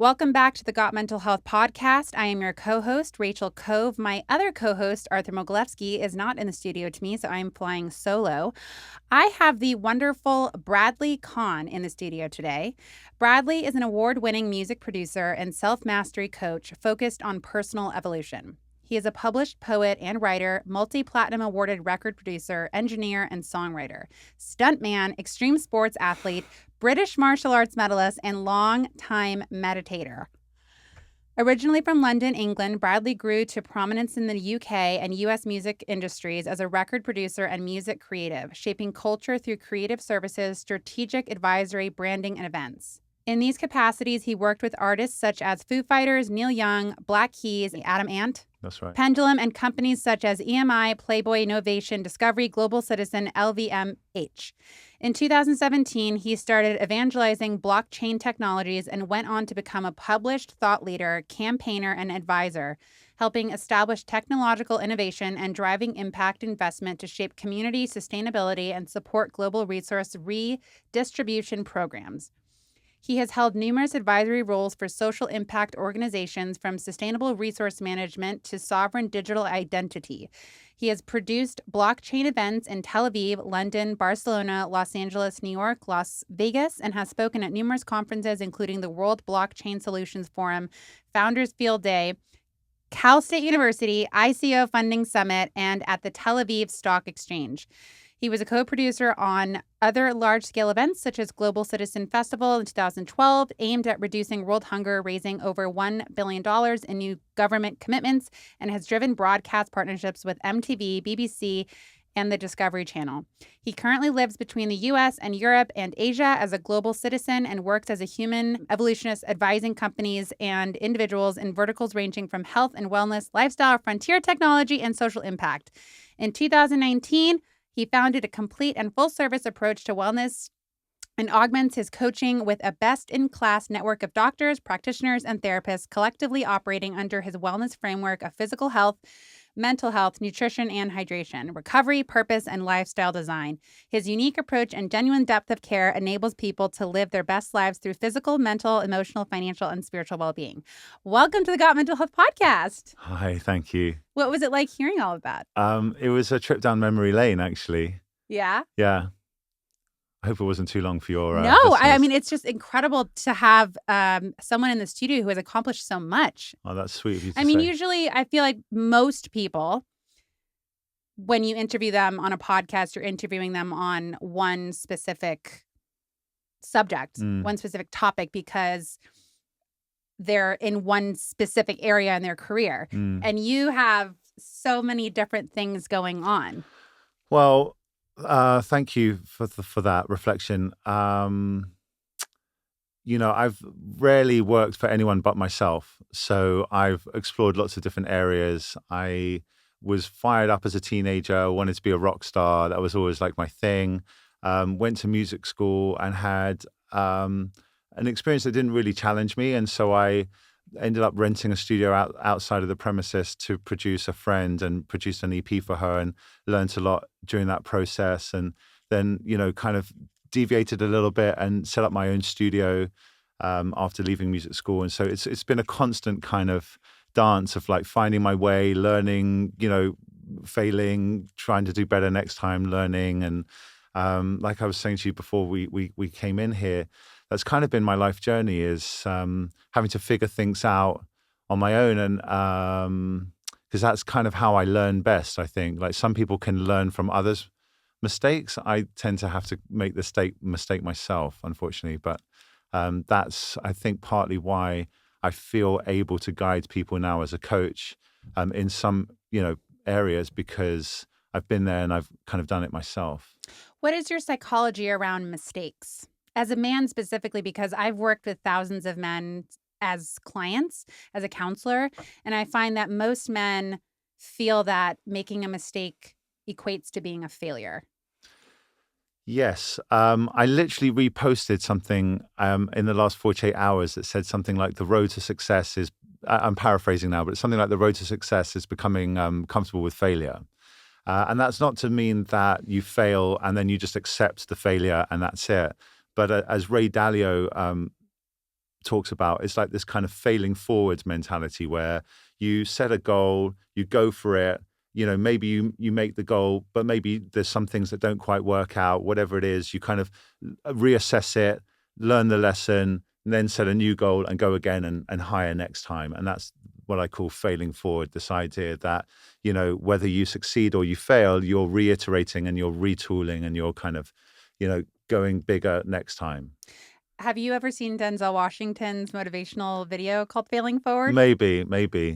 Welcome back to the Got Mental Health podcast. I am your co-host, Rachel Cove. My other co-host, Arthur Mogilevsky, is not in the studio to me, so I'm flying solo. I have the wonderful Bradley Kohn in the studio today. Bradley is an award-winning music producer and self-mastery coach focused on personal evolution. He is a published poet and writer, multi-platinum awarded record producer, engineer, and songwriter, stuntman, extreme sports athlete, British martial arts medalist, and long-time meditator. Originally from London, England, Bradley grew to prominence in the UK and US music industries as a record producer and music creative, shaping culture through creative services, strategic advisory, branding, and events. In these capacities, he worked with artists such as Foo Fighters, Neil Young, Black Keys, Adam Ant, That's right. Pendulum, and companies such as EMI, Playboy, Novation, Discovery, Global Citizen, LVMH. In 2017, he started evangelizing blockchain technologies and went on to become a published thought leader, campaigner, and advisor, helping establish technological innovation and driving impact investment to shape community sustainability and support global resource redistribution programs. He has held numerous advisory roles for social impact organizations, from sustainable resource management to sovereign digital identity. He has produced blockchain events in Tel Aviv, London, Barcelona, Los Angeles, New York, Las Vegas, and has spoken at numerous conferences, including the World Blockchain Solutions Forum, Founders Field Day, Cal State University, ICO Funding Summit, and at the Tel Aviv Stock Exchange. He was a co-producer on other large-scale events such as Global Citizen Festival in 2012, aimed at reducing world hunger, raising over $1 billion in new government commitments, and has driven broadcast partnerships with MTV, BBC, and the Discovery Channel. He currently lives between the U.S. and Europe and Asia as a global citizen and works as a human evolutionist, advising companies and individuals in verticals ranging from health and wellness, lifestyle, frontier technology, and social impact. In 2019, he founded a complete and full-service approach to wellness and augments his coaching with a best-in-class network of doctors, practitioners, and therapists collectively operating under his wellness framework of physical health, mental health, nutrition, and hydration, recovery, purpose, and lifestyle design. His unique approach and genuine depth of care enables people to live their best lives through physical, mental, emotional, financial, and spiritual well-being. Welcome to the Got Mental Health podcast. Hi, thank you. What was it like hearing all of that? It was a trip down memory lane, actually. Yeah? Yeah. I hope it wasn't too long for your No, I listeners. mean, it's just incredible to have someone in the studio who has accomplished so much. Oh, that's sweet of you to I mean, say. usually I feel like most people, when you interview them on a podcast, you're interviewing them on one specific subject, one specific topic, because they're in one specific area in their career. And you have so many different things going on. Well, thank you for that reflection. I've rarely worked for anyone but myself. So I've explored lots of different areas. I was fired up as a teenager, wanted to be a rock star. That was always like my thing. Went to music school and had an experience that didn't really challenge me. And so I ended up renting a studio outside of the premises to produce a friend and produce an EP for her, and learned a lot during that process. And then, kind of deviated a little bit and set up my own studio after leaving music school. And so it's been a constant kind of dance of like finding my way, learning, failing, trying to do better next time, learning. And like I was saying to you before we came in here, that's kind of been my life journey, is having to figure things out on my own. And because that's kind of how I learn best, I think. Like, some people can learn from others' mistakes. I tend to have to make the mistake myself, unfortunately. But that's, I think, partly why I feel able to guide people now as a coach in some, areas, because I've been there and I've kind of done it myself. What is your psychology around mistakes? As a man specifically, because I've worked with thousands of men as clients, as a counselor, and I find that most men feel that making a mistake equates to being a failure. Yes. I literally reposted something in the last 48 hours that said something like the road to success is, I'm paraphrasing now, but it's something like the road to success is becoming comfortable with failure. And that's not to mean that you fail and then you just accept the failure and that's it. But as Ray Dalio talks about. It's like this kind of failing forward mentality where you set a goal, you go for it. Maybe you make the goal, but maybe there's some things that don't quite work out. Whatever it is, you kind of reassess it, learn the lesson, and then set a new goal and go again and higher next time. And that's what I call failing forward. This idea that, whether you succeed or you fail, you're reiterating and you're retooling and you're kind of, going bigger next time. Have you ever seen Denzel Washington's motivational video called Failing Forward? Maybe.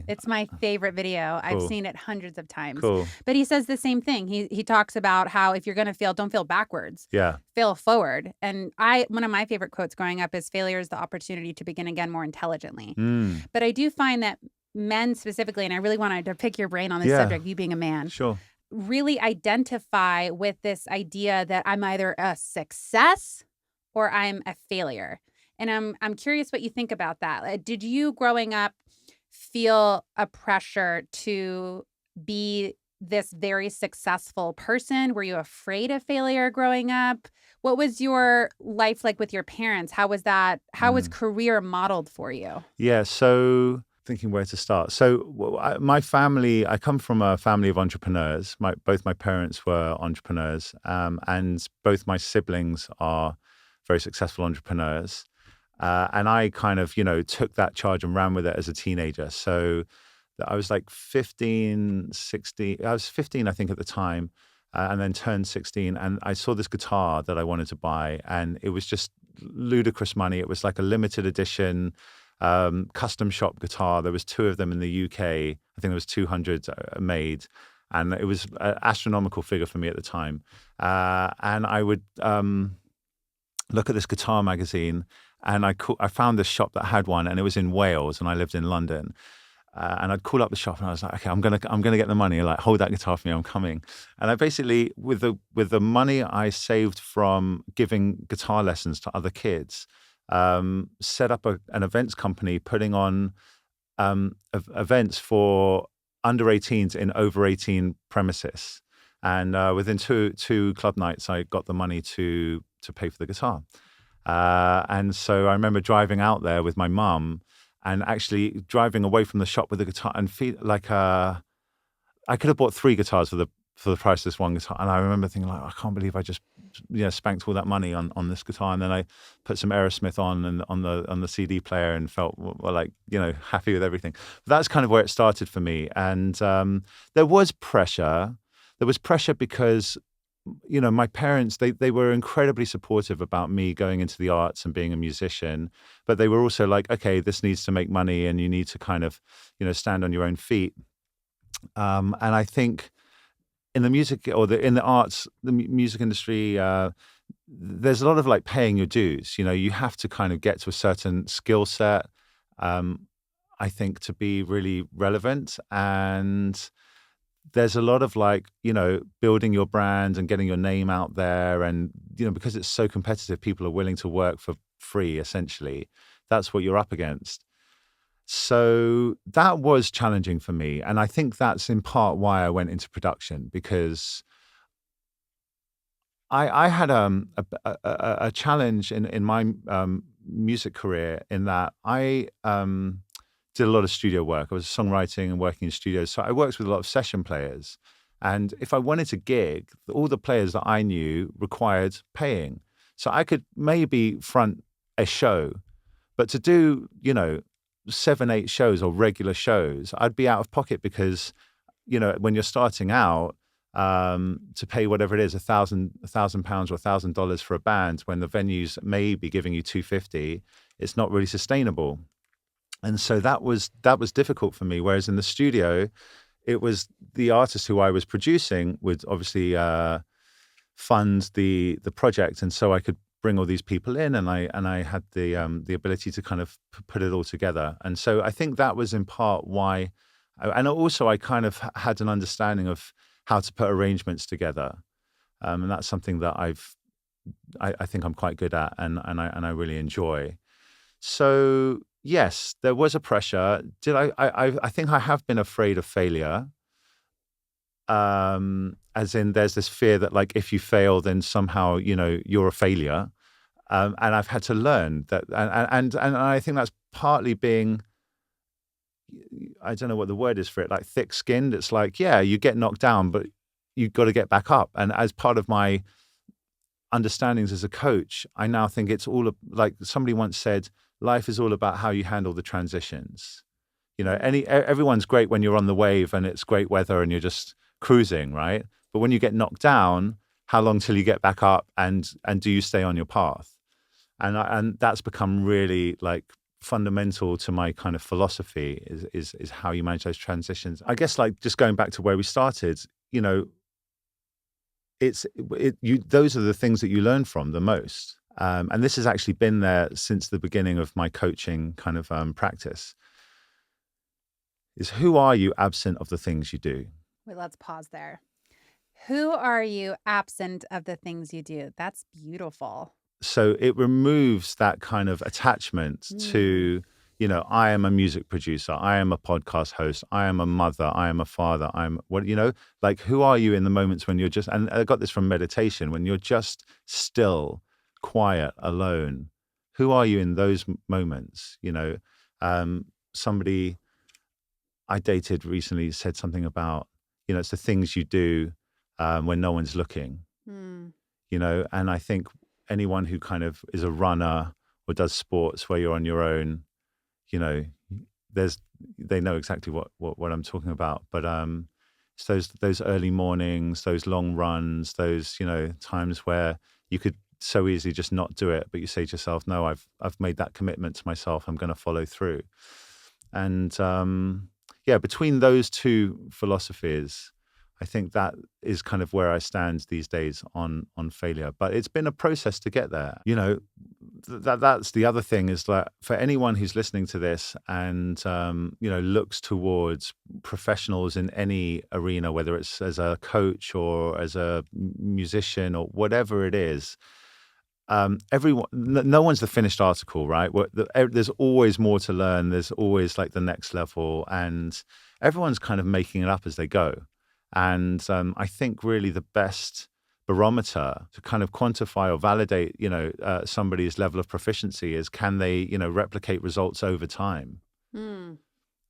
It's my favorite video. I've Cool. seen it hundreds of times. Cool. But he says the same thing. He talks about how if you're going to fail, don't fail backwards. Yeah. Fail forward. And one of my favorite quotes growing up is failure is the opportunity to begin again more intelligently. But I do find that men specifically, and I really wanted to pick your brain on this subject, you being a man. Sure. Really identify with this idea that I'm either a success or I'm a failure. And I'm curious what you think about that. Did you growing up feel a pressure to be this very successful person? Were you afraid of failure growing up? What was your life like with your parents? How was that? How was career modeled for you? Yeah, so thinking where to start. So my family, I come from a family of entrepreneurs. Both my parents were entrepreneurs, and both my siblings are very successful entrepreneurs. And I kind of, took that charge and ran with it as a teenager. So I was like 15, 16. I was 15, I think, at the time, and then turned 16. And I saw this guitar that I wanted to buy. And it was just ludicrous money. It was like a limited edition custom shop guitar. There was 2 of them in the UK. I think there was 200 made. And it was an astronomical figure for me at the time. And I would look at this guitar magazine, and I found this shop that had one, and it was in Wales, and I lived in London. And I'd call up the shop, and I was like, okay, I'm gonna get the money. Like, hold that guitar for me, I'm coming. And I basically, with the money I saved from giving guitar lessons to other kids, set up an events company, putting on events for under 18s in over 18 premises. And within two club nights, I got the money to pay for the guitar. And so I remember driving out there with my mum and actually driving away from the shop with the guitar and feel like I could have bought 3 guitars for the price of this one guitar. And I remember thinking, like, I can't believe I just spanked all that money on this guitar. And then I put some Aerosmith on the CD player and felt happy with everything. But that's kind of where it started for me. And there was pressure. There was pressure because, my parents, they were incredibly supportive about me going into the arts and being a musician, but they were also like, okay, this needs to make money and you need to kind of, stand on your own feet. And I think in the music in the arts, the music industry, there's a lot of like paying your dues. You have to kind of get to a certain skill set, I think, to be really relevant. And there's a lot of building your brand and getting your name out there. And, because it's so competitive, people are willing to work for free, essentially. That's what you're up against. So that was challenging for me. And I think that's in part why I went into production, because I had a challenge in my music career in that I did a lot of studio work. I was songwriting and working in studios. So I worked with a lot of session players. And if I wanted to gig, all the players that I knew required paying. So I could maybe front a show, but to do, 7, 8 shows or regular shows, I'd be out of pocket because, when you're starting out, to pay whatever it is, £1,000 or $1,000 for a band, when the venues may be giving you $250, it's not really sustainable. And so that was difficult for me. Whereas in the studio, it was the artist who I was producing would obviously fund the project, and so I could bring all these people in, and I had the ability to kind of put it all together. And so I think that was in part why, and also I kind of had an understanding of how to put arrangements together, and that's something that I think I'm quite good at, and I really enjoy. So yes, there was a pressure. I think I have been afraid of failure. As in there's this fear that if you fail, then somehow, you're a failure. And I've had to learn that, and I think that's partly being, I don't know what the word is for it, like thick-skinned. It's like, yeah, you get knocked down, but you've got to get back up. And as part of my understandings as a coach, I now think it's all like somebody once said, life is all about how you handle the transitions. Everyone's great when you're on the wave and it's great weather and you're just cruising, right? But when you get knocked down, how long till you get back up, and do you stay on your path? And that's become really like fundamental to my kind of philosophy is how you manage those transitions. I guess, like, just going back to where we started, those are the things that you learn from the most. And this has actually been there since the beginning of my coaching kind of practice, is who are you absent of the things you do? Wait, let's pause there. Who are you absent of the things you do? That's beautiful. So it removes that kind of attachment to, I am a music producer, I am a podcast host, I am a mother, I am a father, like, who are you in the moments when you're just, and I got this from meditation, when you're just still, quiet, alone? Who are you in those moments? Somebody I dated recently said something about, it's the things you do when no one's looking, and I think anyone who kind of is a runner or does sports where you're on your own, they know exactly what I'm talking about. But it's those early mornings, those long runs, those, times where you could so easily just not do it, but you say to yourself, no, I've made that commitment to myself, I'm going to follow through. And between those two philosophies, I think that is kind of where I stand these days on failure. But it's been a process to get there. That's the other thing, is that for anyone who's listening to this and, looks towards professionals in any arena, whether it's as a coach or as a musician or whatever it is, no one's the finished article, right? There's always more to learn. There's always like the next level, and everyone's kind of making it up as they go. And I think really the best barometer to kind of quantify or validate, somebody's level of proficiency is, can they, replicate results over time? And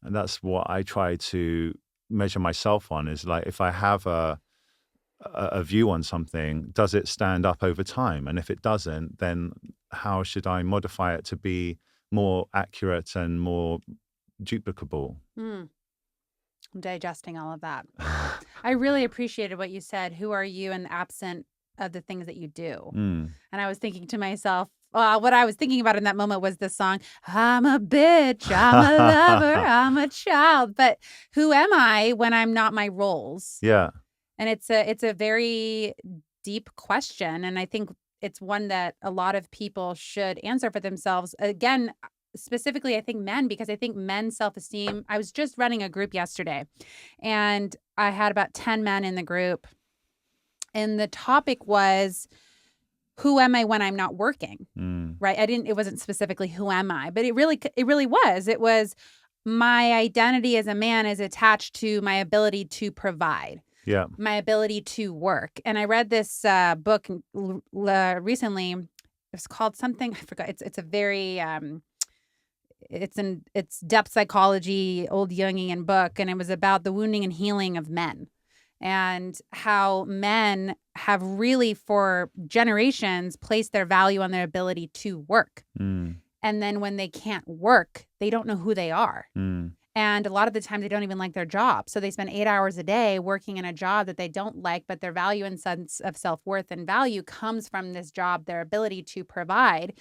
that's what I try to measure myself on, is like, if I have a view on something, does it stand up over time? And if it doesn't, then how should I modify it to be more accurate and more duplicable? I'm digesting all of that. I really appreciated what you said. Who are you in the absent of the things that you do? And I was thinking to myself, what I was thinking about in that moment was the song, I'm a bitch, I'm a lover, I'm a child. But who am I when I'm not my roles? Yeah. And it's a very deep question. And I think it's one that a lot of people should answer for themselves. Again, specifically, I think men, because I think men's self-esteem, I was just running a group yesterday and I had about 10 men in the group. And the topic was, who am I when I'm not working? Right? It wasn't specifically who am I, but it really was. It was, my identity as a man is attached to my ability to provide. Yeah. My ability to work. And I read this book recently. It's called something, I forgot. It's a very it's depth psychology, old Jungian book, and it was about the wounding and healing of men, and how men have really for generations placed their value on their ability to work. And then when they can't work, they don't know who they are. And a lot of the time they don't even like their job. So they spend 8 hours a day working in a job that they don't like, but their value and sense of self-worth and value comes from this job, their ability to provide.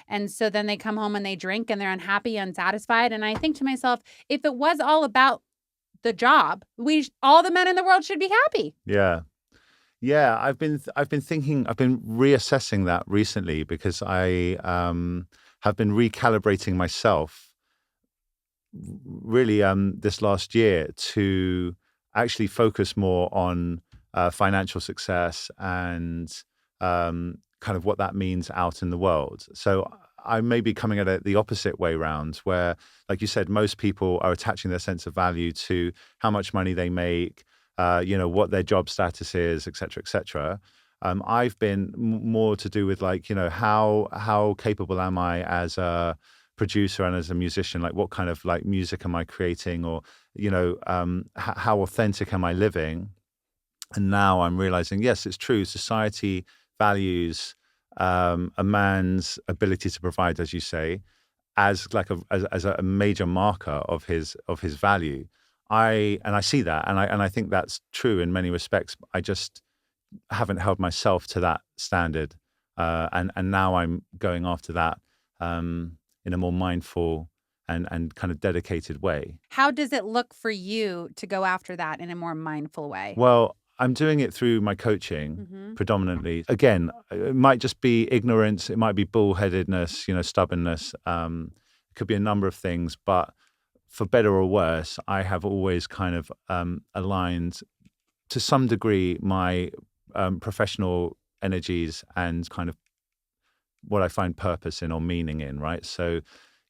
And so then they come home and they drink and they're unhappy, unsatisfied. And I think to myself, if it was all about the job, all the men in the world should be happy. Yeah. Yeah, I've been thinking, I've been reassessing that recently, because I have been recalibrating myself really this last year to actually focus more on financial success and kind of what that means out in the world. So I may be coming at it the opposite way round, where, like you said, most people are attaching their sense of value to how much money they make, what their job status is, et cetera, et cetera. I've been more to do with like, how capable am I as a producer and as a musician? Like, what kind of like music am I creating, or how authentic am I living? And now I'm realizing, yes, it's true. Society values a man's ability to provide, as you say, as like as a major marker of his value. I see that, and I think that's true in many respects. I just haven't held myself to that standard, and now I'm going after that in a more mindful and kind of dedicated way. How does it look for you to go after that in a more mindful way? Well, I'm doing it through my coaching Mm-hmm. predominantly. Again, it might just be ignorance, it might be bullheadedness, stubbornness. It could be a number of things, but for better or worse, I have always kind of aligned to some degree my professional energies and kind of what I find purpose in or meaning in, right? So,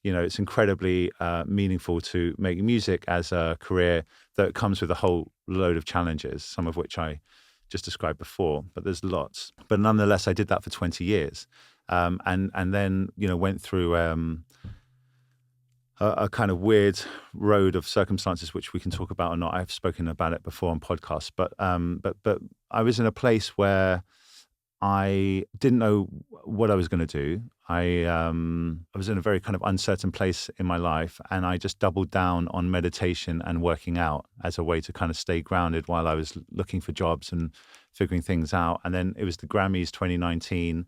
it's incredibly meaningful to make music as a career that comes with a whole load of challenges, some of which I just described before, but there's lots. But nonetheless, I did that for 20 years. And then, went through a kind of weird road of circumstances, which we can talk about or not. I've spoken about it before on podcasts, but I was in a place where I didn't know what I was going to do. I was in a very kind of uncertain place in my life, and I just doubled down on meditation and working out as a way to kind of stay grounded while I was looking for jobs and figuring things out. And then it was the Grammys 2019.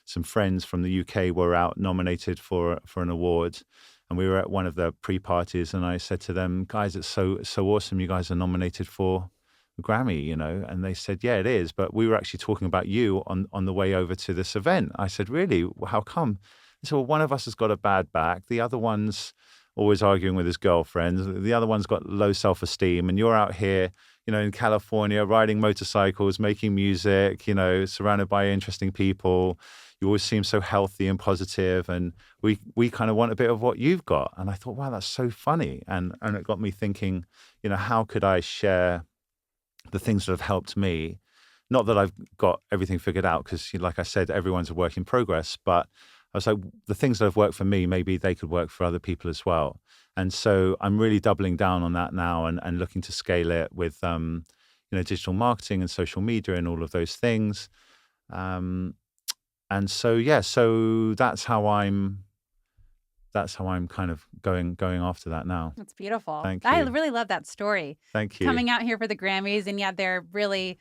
Some friends from the UK were out nominated for an award, and we were at one of the pre-parties, and I said to them, "Guys, it's so awesome! You guys are nominated for Grammy," and they said, "Yeah, it is, but we were actually talking about you on the way over to this event." I said, "Really? How come?" They said, "Well, one of us has got a bad back, the other one's always arguing with his girlfriend, the other one's got low self-esteem, and you're out here, in California, riding motorcycles, making music, surrounded by interesting people. You always seem so healthy and positive, and we kind of want a bit of what you've got." And I thought, wow, that's so funny, and it got me thinking, how could I share the things that have helped me? Not that I've got everything figured out, because like I said, everyone's a work in progress, but I was like, the things that have worked for me, maybe they could work for other people as well. And so I'm really doubling down on that now, and looking to scale it with digital marketing and social media and all of those things. And so that's how I'm kind of going after that now. That's beautiful. Thank I you. really love that story. Thank you. Coming out here for the Grammys, and yet they're really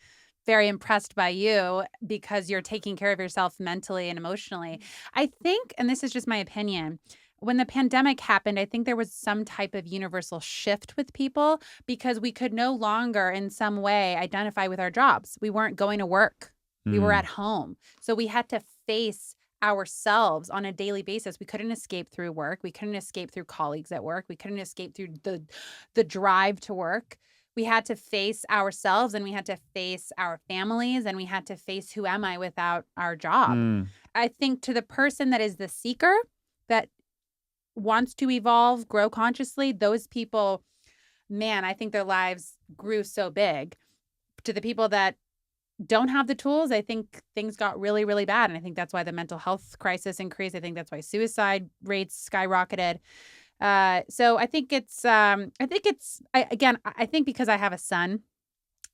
very impressed by you because you're taking care of yourself mentally and emotionally. I think, and this is just my opinion, when the pandemic happened, I think there was some type of universal shift with people because we could no longer in some way identify with our jobs. We weren't going to work. We were at home. So we had to face ourselves on a daily basis. We couldn't escape through work. We couldn't escape through colleagues at work. We couldn't escape through the drive to work. We had to face ourselves, and we had to face our families, and we had to face who am I without our job. I think to the person that is the seeker, that wants to evolve, grow consciously, those people, man, I think their lives grew so big. To the people that don't have the tools, I think things got really, really bad. And I think that's why the mental health crisis increased. I think that's why suicide rates skyrocketed. So I think I think because I have a son,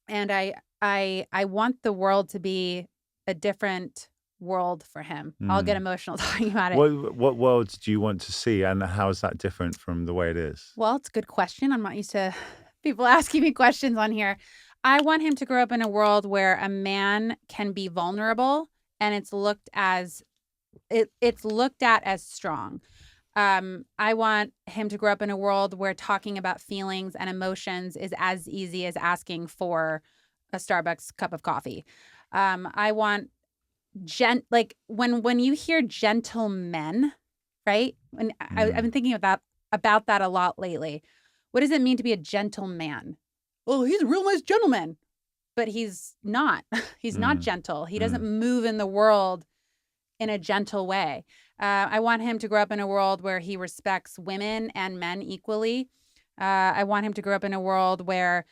and I want the world to be a different world for him. I'll get emotional talking about it. What worlds do you want to see, and how is that different from the way it is? Well, it's a good question. I'm not used to people asking me questions on here. I want him to grow up in a world where a man can be vulnerable, and it's looked at as strong. I want him to grow up in a world where talking about feelings and emotions is as easy as asking for a Starbucks cup of coffee. I want when you hear gentlemen, right? And I've been thinking about that a lot lately. What does it mean to be a gentleman? Oh, he's a real nice gentleman, but he's not. He's not gentle. He doesn't move in the world in a gentle way. I want him to grow up in a world where he respects women and men equally. I want him to grow up in a world where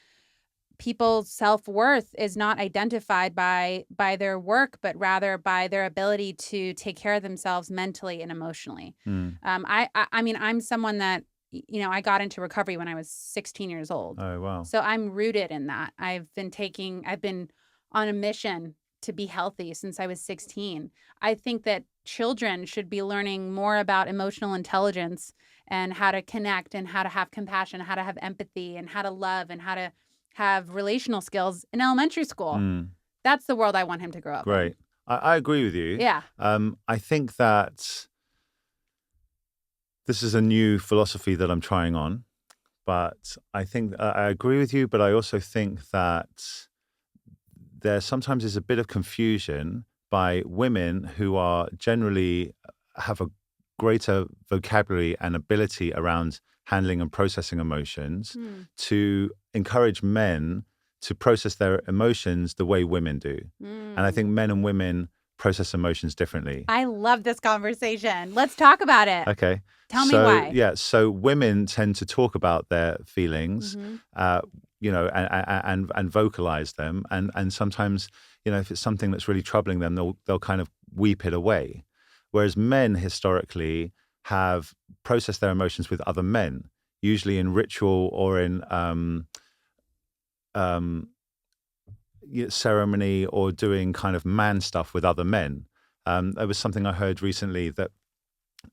people's self-worth is not identified by their work, but rather by their ability to take care of themselves mentally and emotionally. I mean, I'm someone that, I got into recovery when I was 16 years old. Oh, wow. So I'm rooted in that. I've been on a mission to be healthy since I was 16. I think that children should be learning more about emotional intelligence and how to connect and how to have compassion, how to have empathy and how to love and how to have relational skills in elementary school. That's the world I want him to grow up in. Great. I agree with you. Yeah. I think that this is a new philosophy that I'm trying on, but I think I agree with you, but I also think that there sometimes is a bit of confusion by women who are generally have a greater vocabulary and ability around handling and processing emotions to encourage men to process their emotions the way women do. And I think men and women process emotions differently. I love this conversation. Let's talk about it. Okay. Tell me why. Yeah. So women tend to talk about their feelings, and vocalize them. And sometimes, if it's something that's really troubling them, they'll kind of weep it away. Whereas men historically have processed their emotions with other men, usually in ritual or in ceremony or doing kind of man stuff with other men. There was something I heard recently that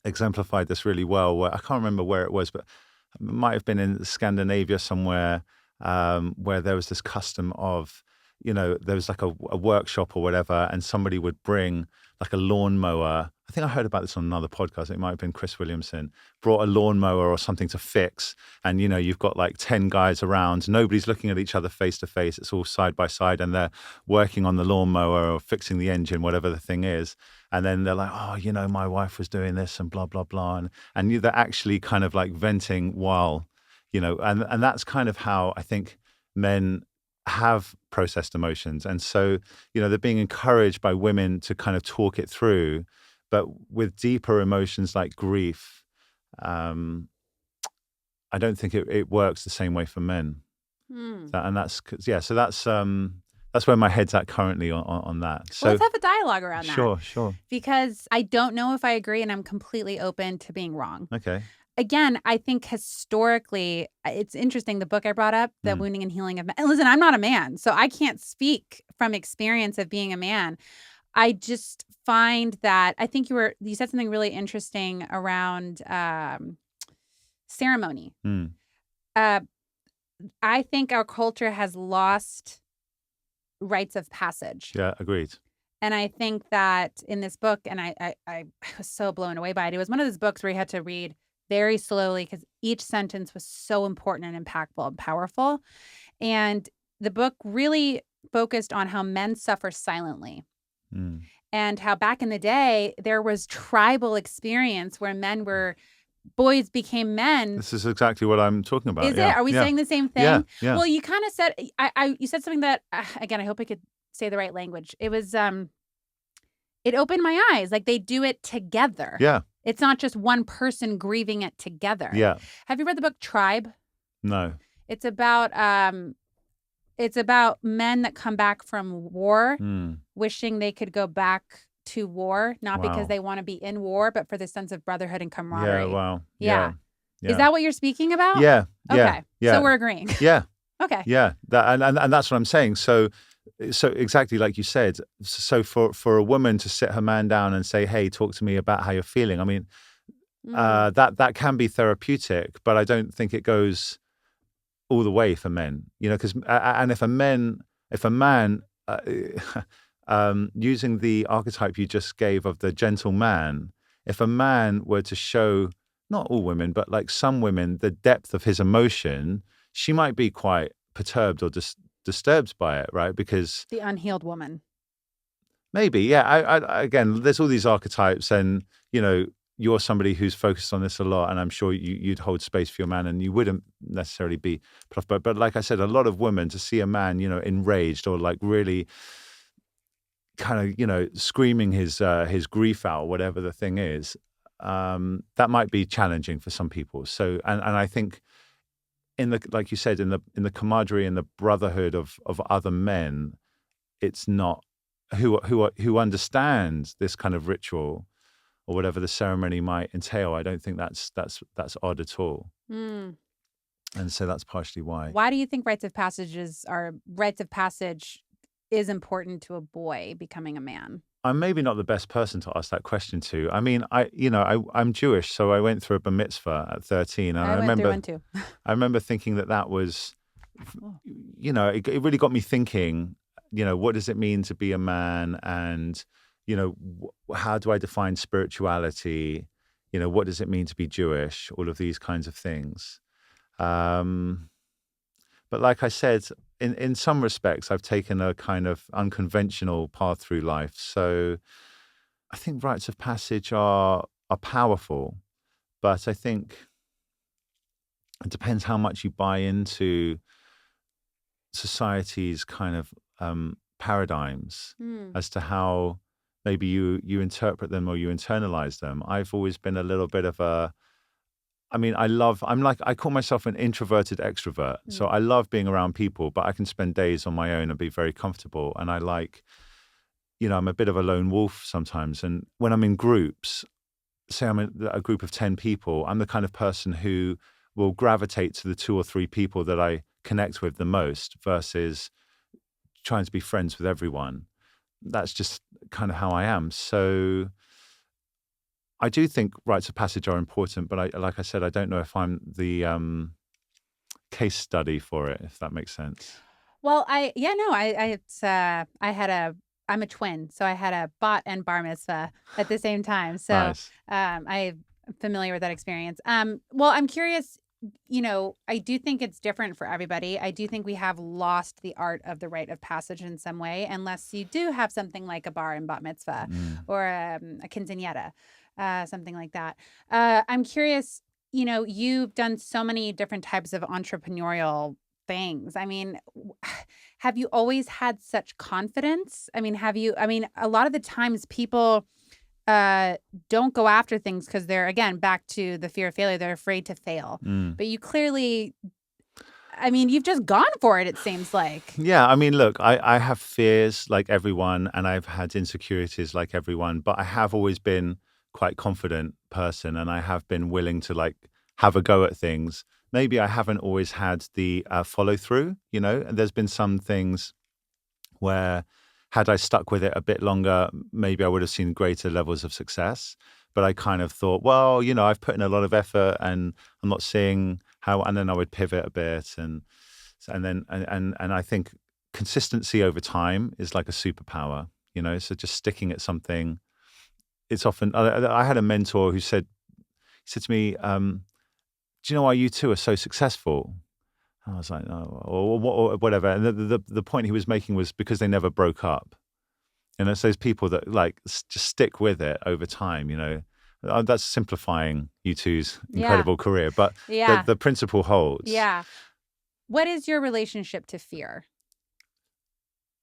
exemplified this really well, where I can't remember where it was, but it might have been in Scandinavia somewhere, where there was this custom of, there was like a workshop or whatever, and somebody would bring like a lawnmower. I think I heard about this on another podcast. It might have been Chris Williamson, brought a lawnmower or something to fix. And, you've got like 10 guys around. Nobody's looking at each other face to face. It's all side by side, and they're working on the lawnmower or fixing the engine, whatever the thing is. And then they're like, oh, my wife was doing this and blah, blah, blah. And they're actually kind of like venting while, and that's kind of how I think men have processed emotions. And so, they're being encouraged by women to kind of talk it through, but with deeper emotions like grief. I don't think it works the same way for men. So that's where my head's at currently on that. So let's have a dialogue around that. Sure. Because I don't know if I agree, and I'm completely open to being wrong. Okay. Again, I think historically, it's interesting, the book I brought up, The Wounding and Healing of Men. And listen, I'm not a man, so I can't speak from experience of being a man. I just find that, I think you said something really interesting around ceremony. I think our culture has lost rites of passage. Yeah, agreed. And I think that in this book, and I was so blown away by it. It was one of those books where you had to read very slowly because each sentence was so important and impactful and powerful. And the book really focused on how men suffer silently. And how back in the day, there was tribal experience where boys became men. This is exactly what I'm talking about. Is it? Are we saying the same thing? Yeah. Well, you kind of said, you said something that, again, I hope I could say the right language. It was, it opened my eyes. Like, they do it together. Yeah. It's not just one person grieving it together. Yeah. Have you read the book Tribe? No. It's about men that come back from war, wishing they could go back to war, not because they want to be in war, but for the sense of brotherhood and camaraderie. Yeah, wow. Yeah. Is that what you're speaking about? Yeah. Okay. Yeah. So we're agreeing. Yeah. Okay. Yeah. And that's what I'm saying. So exactly like you said. So for a woman to sit her man down and say, "Hey, talk to me about how you're feeling." I mean, that can be therapeutic, but I don't think it goes all the way for men. Because and if a man using the archetype you just gave of the gentle man, if a man were to show, not all women, but like some women, the depth of his emotion, she might be quite perturbed or disturbed by it, right? Because the unhealed woman. Maybe, yeah. I again, there's all these archetypes, and you're somebody who's focused on this a lot, and I'm sure you'd hold space for your man, and you wouldn't necessarily be put off. But like I said, a lot of women, to see a man, enraged or like really kind of, screaming his grief out, whatever the thing is, that might be challenging for some people. So, and I think in the, like you said, in the camaraderie and the brotherhood of other men, it's not who understand this kind of ritual or whatever the ceremony might entail. I don't think that's odd at all. Mm. And so that's partially why. Why do you think rites of passage is important to a boy becoming a man? I'm maybe not the best person to ask that question to. I mean, I'm Jewish, so I went through a bar mitzvah at 13, and I went through one too. I remember thinking that was, it really got me thinking. What does it mean to be a man, and how do I define spirituality? What does it mean to be Jewish? All of these kinds of things. But like I said, in some respects, I've taken a kind of unconventional path through life. So I think rites of passage are powerful, but I think it depends how much you buy into society's kind of paradigms as to how maybe you interpret them or you internalize them. I've always been a little bit of I call myself an introverted extrovert. So I love being around people, but I can spend days on my own and be very comfortable. And I I'm a bit of a lone wolf sometimes. And when I'm in groups, say I'm a group of 10 people, I'm the kind of person who will gravitate to the 2 or 3 people that I connect with the most versus trying to be friends with everyone. That's just kind of how I am. So I do think rites of passage are important, but like I said, I don't know if I'm the case study for it, if that makes sense. Well, I'm a twin, so I had a bat and bar mitzvah at the same time. So Nice. I'm familiar with that experience. Well, I'm curious, I do think it's different for everybody. I do think we have lost the art of the rite of passage in some way, unless you do have something like a bar and bat mitzvah or a quinceañera. Something like that. I'm curious, you've done so many different types of entrepreneurial things. I mean, have you always had such confidence? I mean, a lot of the times people don't go after things because they're, again, back to the fear of failure. They're afraid to fail. But you clearly, you've just gone for it, it seems like. Yeah, look, I have fears like everyone, and I've had insecurities like everyone, but I have always been quite confident person, and I have been willing to have a go at things. Maybe I haven't always had the follow through, and there's been some things where had I stuck with it a bit longer, maybe I would have seen greater levels of success. But I kind of thought, well, I've put in a lot of effort and I'm not seeing how, and then I would pivot a bit. And I think consistency over time is like a superpower, so just sticking at something. It's often, I had a mentor who said to me, do you know why you two are so successful? And I was like, no, or whatever. And the point he was making was because they never broke up. And it's those people that just stick with it over time, That's simplifying you two's incredible career, but the principle holds. Yeah. What is your relationship to fear?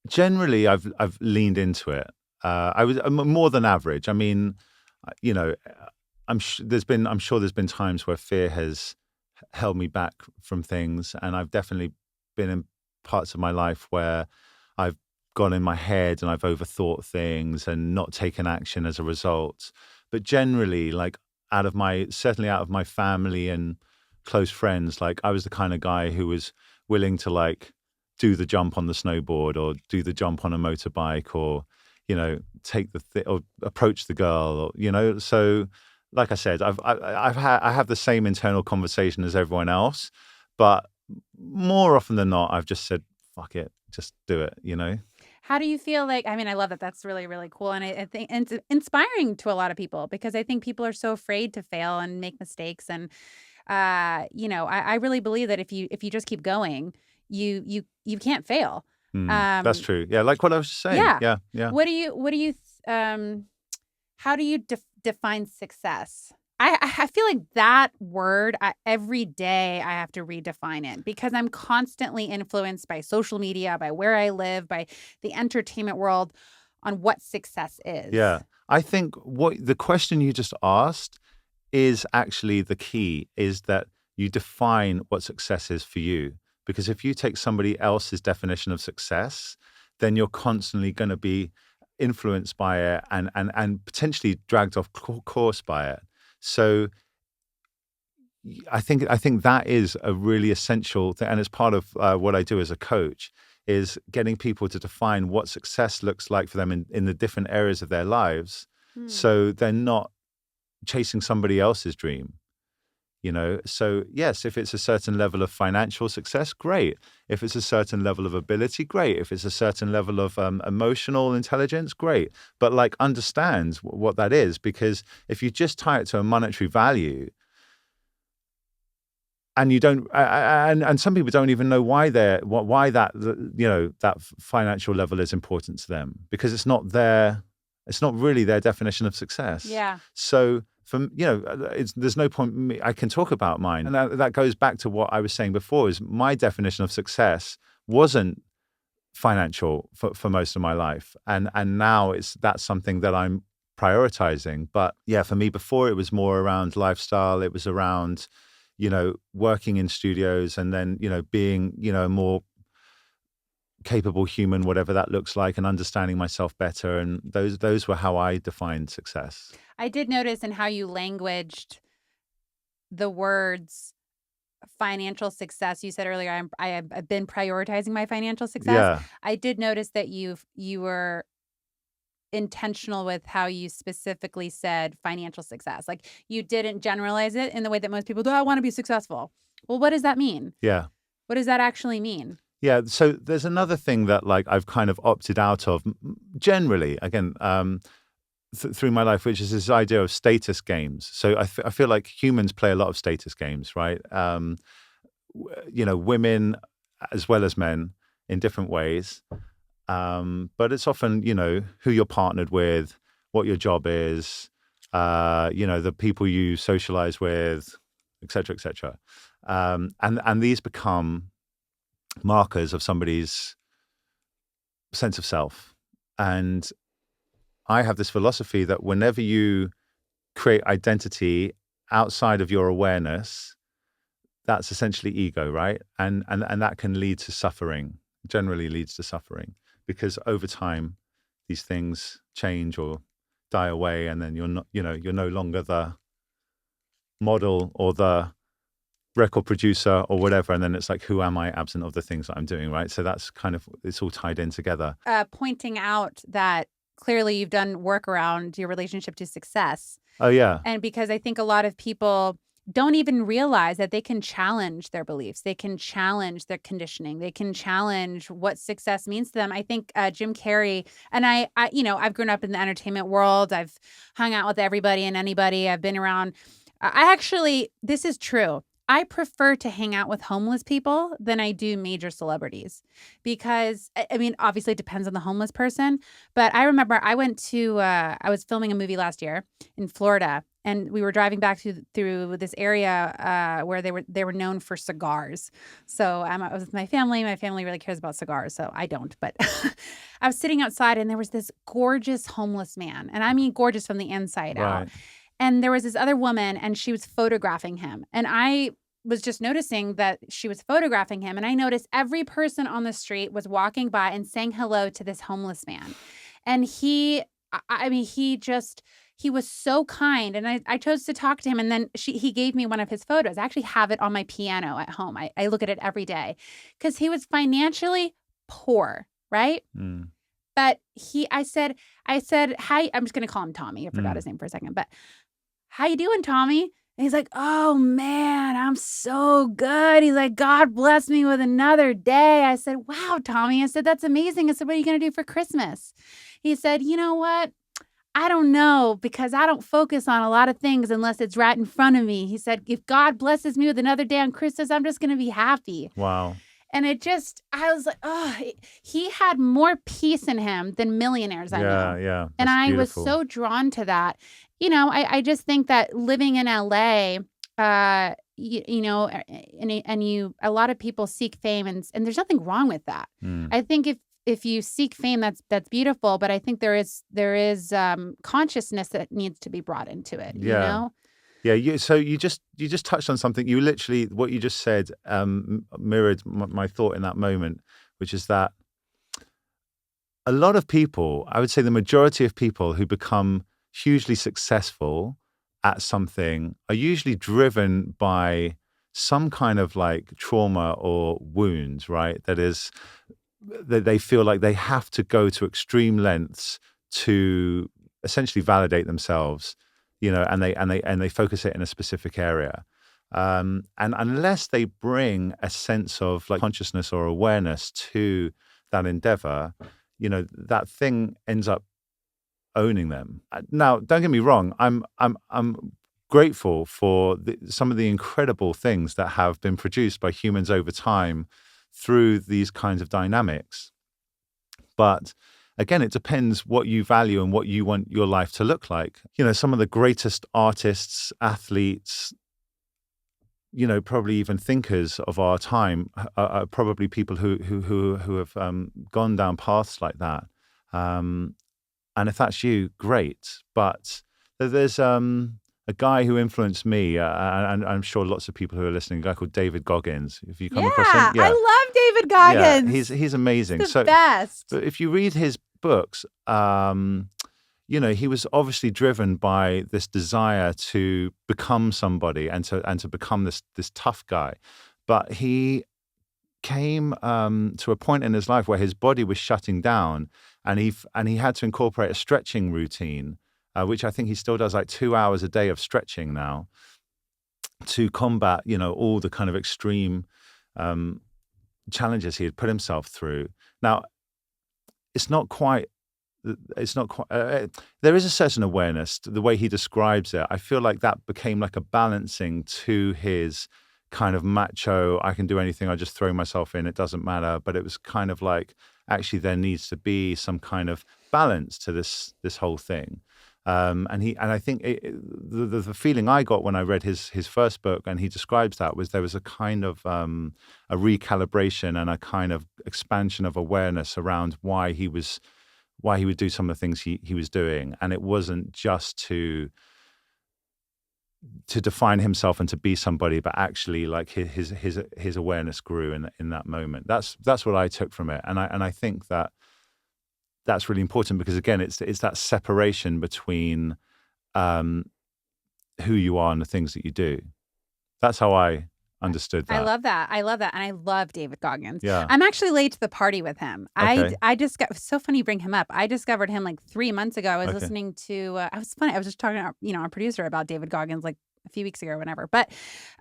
Generally, I've leaned into it. I was more than average. I'm sure there's been times where fear has held me back from things, and I've definitely been in parts of my life where I've gone in my head and I've overthought things and not taken action as a result. But generally, certainly out of my family and close friends, I was the kind of guy who was willing to do the jump on the snowboard or do the jump on a motorbike or take or approach the girl, or, so like I said, I have the same internal conversation as everyone else, but more often than not, I've just said, fuck it, just do it, How do you feel I love that. That's really, really cool. And I think it's inspiring to a lot of people because I think people are so afraid to fail and make mistakes. And, I really believe that if you just keep going, you can't fail. That's true. Yeah, like what I was saying. Yeah. What do you how do you define success? I feel like that word, every day I have to redefine it because I'm constantly influenced by social media, by where I live, by the entertainment world on what success is. Yeah. I think the question you just asked is actually the key, is that you define what success is for you. Because if you take somebody else's definition of success, then you're constantly going to be influenced by it and potentially dragged off course by it. So I think that is a really essential thing, and it's part of what I do as a coach, is getting people to define what success looks like for them in the different areas of their lives, so they're not chasing somebody else's dream. So yes, if it's a certain level of financial success, great. If it's a certain level of ability, great. If it's a certain level of emotional intelligence, great. But understand what that is, because if you just tie it to a monetary value, and you don't, and some people don't even know why that financial level is important to them, because it's not really their definition of success. Yeah. So there's no point. I can talk about mine, and that goes back to what I was saying before. Is my definition of success wasn't financial for most of my life, and now that's something that I'm prioritizing. But yeah, for me before, it was more around lifestyle. It was around working in studios, and then being a more capable human, whatever that looks like, and understanding myself better. And those were how I defined success. I did notice in how you languaged the words financial success. You said earlier, I've been prioritizing my financial success. Yeah. I did notice that you were intentional with how you specifically said financial success. Like, you didn't generalize it in the way that most people do. I want to be successful. Well, what does that mean? Yeah. What does that actually mean? Yeah. So there's another thing that I've kind of opted out of generally, again, through my life, which is this idea of status games. So I feel like humans play a lot of status games, right? Women as well as men in different ways. But it's often, who you're partnered with, what your job is, the people you socialize with, et cetera, et cetera. And these become markers of somebody's sense of self. And I have this philosophy that whenever you create identity outside of your awareness, that's essentially ego, right? And that can lead to suffering, generally leads to suffering, because over time these things change or die away, and then you're no longer the model or the record producer or whatever, and then it's like, who am I absent of the things that I'm doing, right? So that's kind of, it's all tied in together. Pointing out that clearly you've done work around your relationship to success. Oh yeah. And because I think a lot of people don't even realize that they can challenge their beliefs. They can challenge their conditioning. They can challenge what success means to them. I think Jim Carrey, and I've grown up in the entertainment world. I've hung out with everybody and anybody. I've been around. This is true. I prefer to hang out with homeless people than I do major celebrities, because, I mean, obviously it depends on the homeless person. But I remember I was filming a movie last year in Florida, and we were driving back through this area where they were known for cigars. So I was with my family. My family really cares about cigars, so I don't. But I was sitting outside, and there was this gorgeous homeless man, and I mean gorgeous from the inside out. And there was this other woman, and she was photographing him. And I was just noticing that she was photographing him. And I noticed every person on the street was walking by and saying hello to this homeless man. And he was so kind. And I chose to talk to him. And then he gave me one of his photos. I actually have it on my piano at home. I look at it every day, because he was financially poor, right? Mm. But I said, hi, I'm just going to call him Tommy. I forgot his name for a second, but how you doing, Tommy? And he's like, oh man, I'm so good. He's like, God bless me with another day. I said, wow, Tommy. I said, that's amazing. I said, what are you going to do for Christmas? He said, you know what? I don't know, because I don't focus on a lot of things unless it's right in front of me. He said, if God blesses me with another day on Christmas, I'm just going to be happy. Wow. And I was like, oh, he had more peace in him than millionaires I know. Yeah. And I beautiful. was so drawn to that. I just think that living in LA, a lot of people seek fame, and there's nothing wrong with that. I think if you seek fame, that's beautiful. But I think there is consciousness that needs to be brought into it. You know? Yeah, so you just touched on something. You literally, what you just said, mirrored my thought in that moment, which is that a lot of people, I would say the majority of people who become hugely successful at something are usually driven by some kind of like trauma or wound, right? That is, that they feel like they have to go to extreme lengths to essentially validate themselves, and they focus it in a specific area. And unless they bring a sense of like consciousness or awareness to that endeavor, that thing ends up owning them. Now, don't get me wrong. I'm grateful for some of the incredible things that have been produced by humans over time through these kinds of dynamics. But again, it depends what you value and what you want your life to look like. Some of the greatest artists, athletes, probably even thinkers of our time are probably people who have gone down paths like that. And if that's you, great. But there's a guy who influenced me, and I'm sure lots of people who are listening, a guy called David Goggins. Have you come across him? Yeah, I love David Goggins. Yeah, he's amazing. He's the best. But if you read his books, he was obviously driven by this desire to become somebody and to become this tough guy. But he came to a point in his life where his body was shutting down, and he had to incorporate a stretching routine, which I think he still does, like 2 hours a day of stretching now, to combat all the kind of extreme challenges he had put himself through. Now, it's not quite. There is a certain awareness to the way he describes it. I feel like that became like a balancing to his kind of macho, I can do anything, I just throw myself in, it doesn't matter. But it was kind of like, actually there needs to be some kind of balance to this whole thing. And I think the feeling I got when I read his first book, and he describes that, was there was a kind of a recalibration and a kind of expansion of awareness around why he would do some of the things he was doing. And it wasn't just to define himself and to be somebody, but actually like his awareness grew in that moment. That's what I took from it. And I think that's really important, because again, it's that separation between who you are and the things that you do. That's how I understood that. I love that. And I love David Goggins. Yeah. I'm actually late to the party with him. Okay. I just got, it's so funny you bring him up. I discovered him like 3 months ago. I was Okay. listening to, I was just talking to our producer about David Goggins like a few weeks ago or whenever. But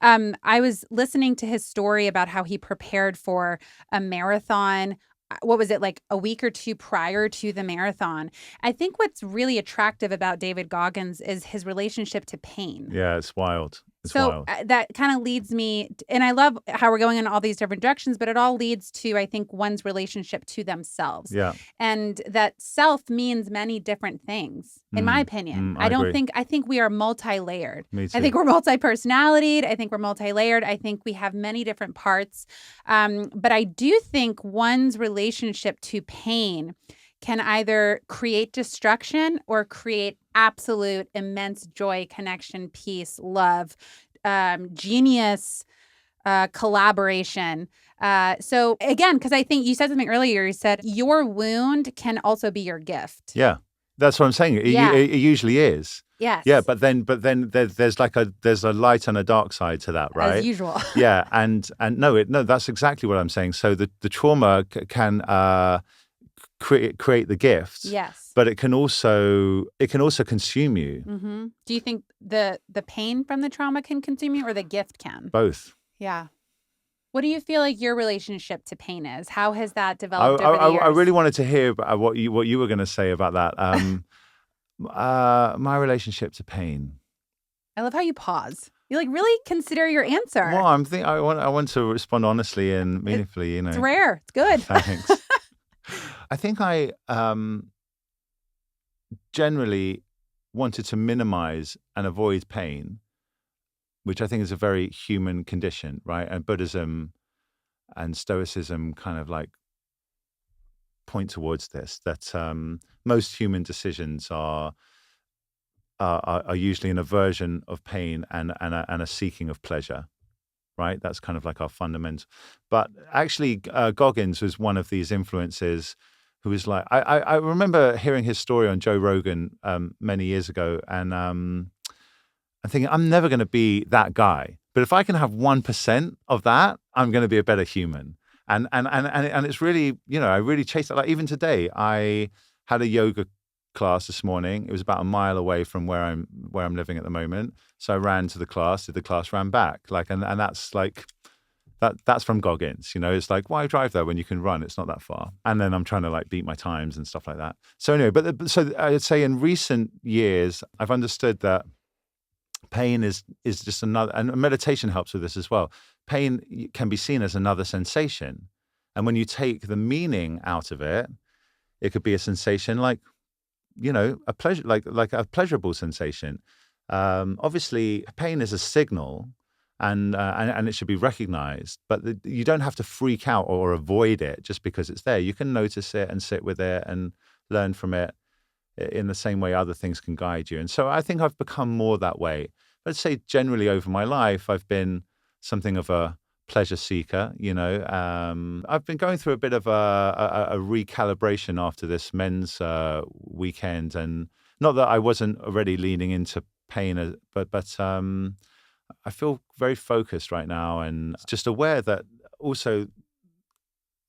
I was listening to his story about how he prepared for a marathon. What was it, like a week or two prior to the marathon? I think what's really attractive about David Goggins is his relationship to pain. Yeah, it's wild. So that kind of leads me, and I love how we're going in all these different directions, but it all leads to, I think, one's relationship to themselves. Yeah. And that self means many different things, in my opinion. I think we are multi-layered. Me too. I think we're multi-personalitied. I think we're multi-layered. I think we have many different parts. But I do think one's relationship to pain can either create destruction or create absolute immense joy, connection, peace, love, genius, collaboration. So again, because I think you said something earlier, you said your wound can also be your gift. Yeah, that's what I'm saying. It usually is. Yes. Yeah, but then there's a light and a dark side to that, right? As usual. Yeah, and no, that's exactly what I'm saying. So the trauma can create the gift. Yes. But it can also consume you. Mm-hmm. Do you think the pain from the trauma can consume you, or the gift can? Both. Yeah. What do you feel like your relationship to pain is? How has that developed over the years? I really wanted to hear about what you were going to say about that. My relationship to pain. I love how you pause. You like really consider your answer. Well, I want to respond honestly and meaningfully. It's rare. It's good. Thanks. I think I generally wanted to minimize and avoid pain, which I think is a very human condition, right? And Buddhism and Stoicism kind of like point towards this, that most human decisions are are usually an aversion of pain and a seeking of pleasure, right? That's kind of like our fundamental. But actually, Goggins was one of these influences who was like, I remember hearing his story on Joe Rogan many years ago, and I'm thinking, I'm never going to be that guy. But if I can have 1% of that, I'm going to be a better human. And it's really, I really chased it. Like even today, I had a yoga class this morning. It was about a mile away from where I'm living at the moment. So I ran to the class, did the class, ran back. Like, and that's like, that's from Goggins. It's like, why drive there when you can run? It's not that far. And then I'm trying to like beat my times and stuff like that. So anyway, so I'd say in recent years, I've understood that pain is just another, and meditation helps with this as well. Pain can be seen as another sensation. And when you take the meaning out of it, it could be a sensation like, a pleasure, like a pleasurable sensation. Obviously, pain is a signal, and it should be recognized. But you don't have to freak out or avoid it just because it's there. You can notice it and sit with it and learn from it in the same way other things can guide you. And so I think I've become more that way. Let's say generally over my life, I've been something of a pleasure seeker. I've been going through a bit of a recalibration after this men's weekend, and not that I wasn't already leaning into pain, but I feel very focused right now and just aware that also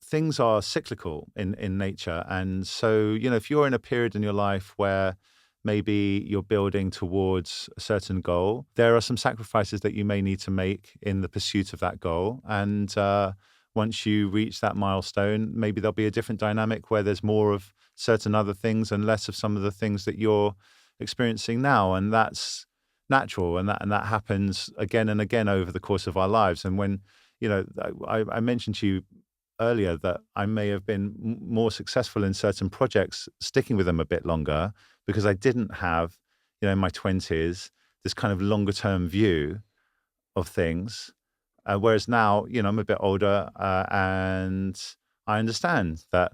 things are cyclical in nature. And so, if you're in a period in your life where maybe you're building towards a certain goal, there are some sacrifices that you may need to make in the pursuit of that goal. And once you reach that milestone, maybe there'll be a different dynamic where there's more of certain other things and less of some of the things that you're experiencing now. And that's natural. And that happens again and again over the course of our lives. And when, I mentioned to you earlier that I may have been more successful in certain projects, sticking with them a bit longer, because I didn't have, in my 20s, this kind of longer term view of things. Whereas now, I'm a bit older and I understand that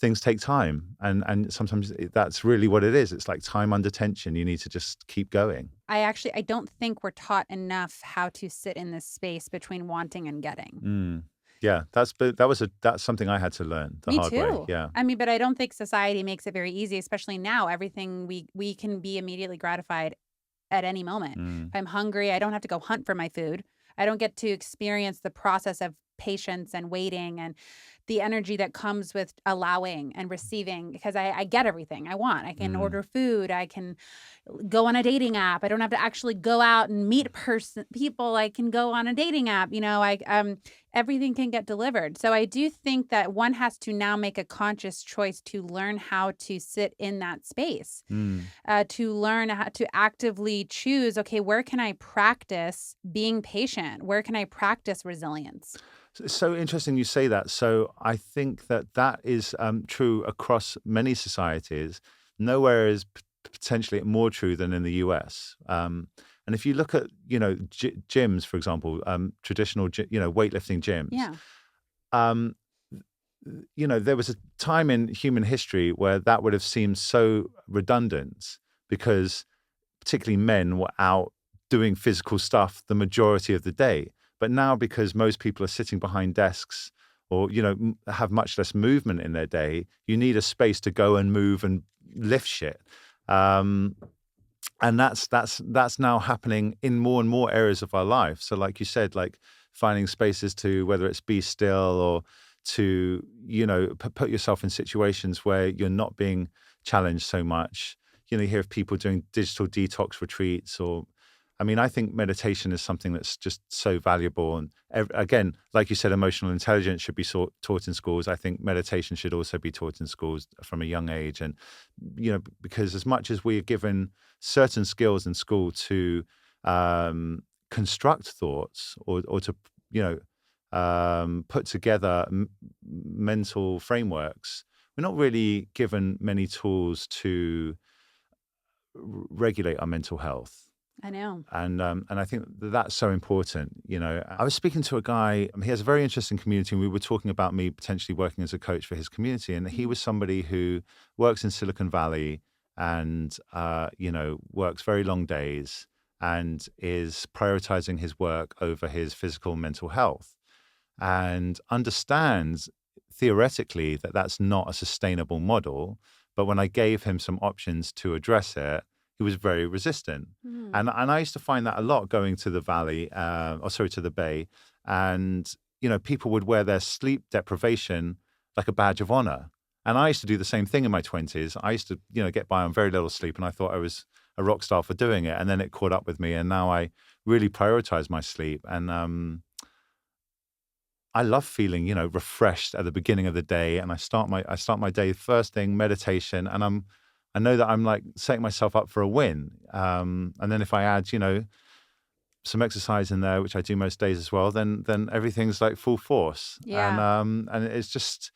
things take time. And sometimes that's really what it is. It's like time under tension. You need to just keep going. I don't think we're taught enough how to sit in this space between wanting and getting. Yeah, that's something I had to learn the hard way. Me too. Yeah. I mean, but I don't think society makes it very easy, especially now. Everything we can be immediately gratified at any moment. If I'm hungry, I don't have to go hunt for my food. I don't get to experience the process of patience and waiting and the energy that comes with allowing and receiving, because I get everything I want. I can order food. I can go on a dating app. I don't have to actually go out and meet people. I can go on a dating app. Everything can get delivered. So I do think that one has to now make a conscious choice to learn how to sit in that space, to learn how to actively choose, okay, where can I practice being patient? Where can I practice resilience? It's so interesting you say that. So I think that is true across many societies. Nowhere is potentially more true than in the US. And if you look at, gyms, for example, traditional, weightlifting gyms. Yeah. There was a time in human history where that would have seemed so redundant because particularly men were out doing physical stuff the majority of the day. But now, because most people are sitting behind desks or, have much less movement in their day, you need a space to go and move and lift shit. And that's now happening in more and more areas of our life. So like you said, like finding spaces to, whether it's be still or to, put yourself in situations where you're not being challenged so much. You hear of people doing digital detox retreats I think meditation is something that's just so valuable. And again, like you said, emotional intelligence should be taught in schools. I think meditation should also be taught in schools from a young age. And, because as much as we are given certain skills in school to construct thoughts or to, put together mental frameworks, we're not really given many tools to regulate our mental health. I know. And I think that's so important. I was speaking to a guy, he has a very interesting community, and we were talking about me potentially working as a coach for his community. And he was somebody who works in Silicon Valley and, works very long days and is prioritizing his work over his physical and mental health, and understands theoretically that that's not a sustainable model. But when I gave him some options to address it, he was very resistant. And I used to find that a lot going to the to the Bay. And, people would wear their sleep deprivation like a badge of honor. And I used to do the same thing in my 20s. I used to, get by on very little sleep, and I thought I was a rock star for doing it. And then it caught up with me, and now I really prioritize my sleep. And I love feeling, refreshed at the beginning of the day, and I start my day first thing, meditation, and I know that I'm like setting myself up for a win. And then if I add, some exercise in there, which I do most days as well, then everything's like full force. Yeah. And it's just,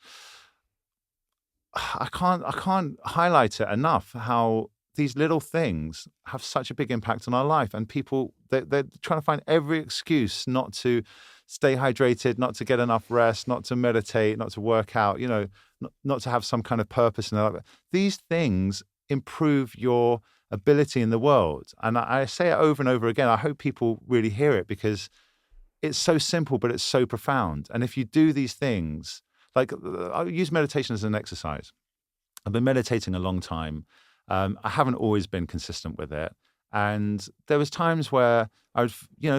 I can't highlight it enough how these little things have such a big impact on our life. And people, they're trying to find every excuse not to stay hydrated, not to get enough rest, not to meditate, not to work out, not to have some kind of purpose in their life. These things improve your ability in the world. And I say it over and over again. I hope people really hear it, because it's so simple, but it's so profound. And if you do these things, like I use meditation as an exercise. I've been meditating a long time. I haven't always been consistent with it. And there was times where I would,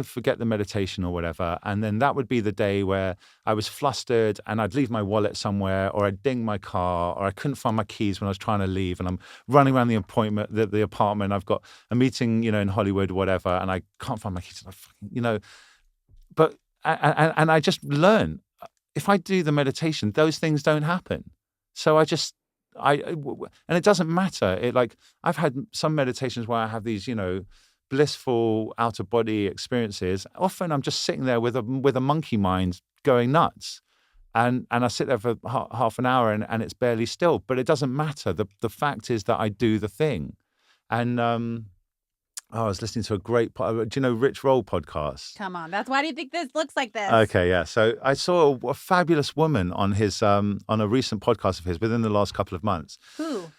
forget the meditation or whatever. And then that would be the day where I was flustered and I'd leave my wallet somewhere, or I'd ding my car, or I couldn't find my keys when I was trying to leave. And I'm running around the apartment. I've got a meeting, in Hollywood, whatever, and I can't find my keys. But I just learn, if I do the meditation, those things don't happen. So and it doesn't matter. I've had some meditations where I have these, blissful out of body experiences. Often I'm just sitting there with a monkey mind going nuts, and I sit there for half an hour and it's barely still. But it doesn't matter. The fact is that I do the thing. And I was listening to a great, do you know Rich Roll podcast? Come on, why do you think this looks like this? Okay, yeah. So I saw a fabulous woman on his on a recent podcast of his within the last couple of months. Who?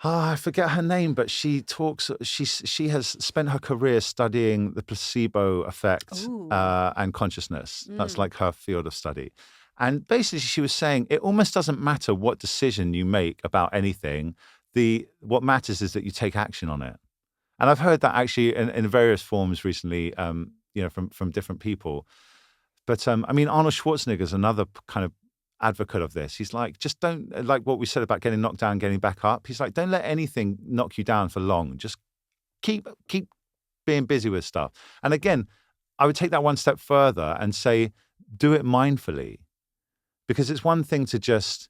I forget her name, but she has spent her career studying the placebo effect and consciousness. That's like her field of study. And basically she was saying it almost doesn't matter what decision you make about anything. What matters is that you take action on it. And I've heard that actually in various forms recently, from different people. But Arnold Schwarzenegger is another kind of advocate of this. He's like, just don't, like what we said about getting knocked down, getting back up. He's like, don't let anything knock you down for long. Just keep being busy with stuff. And again, I would take that one step further and say, do it mindfully, because it's one thing to just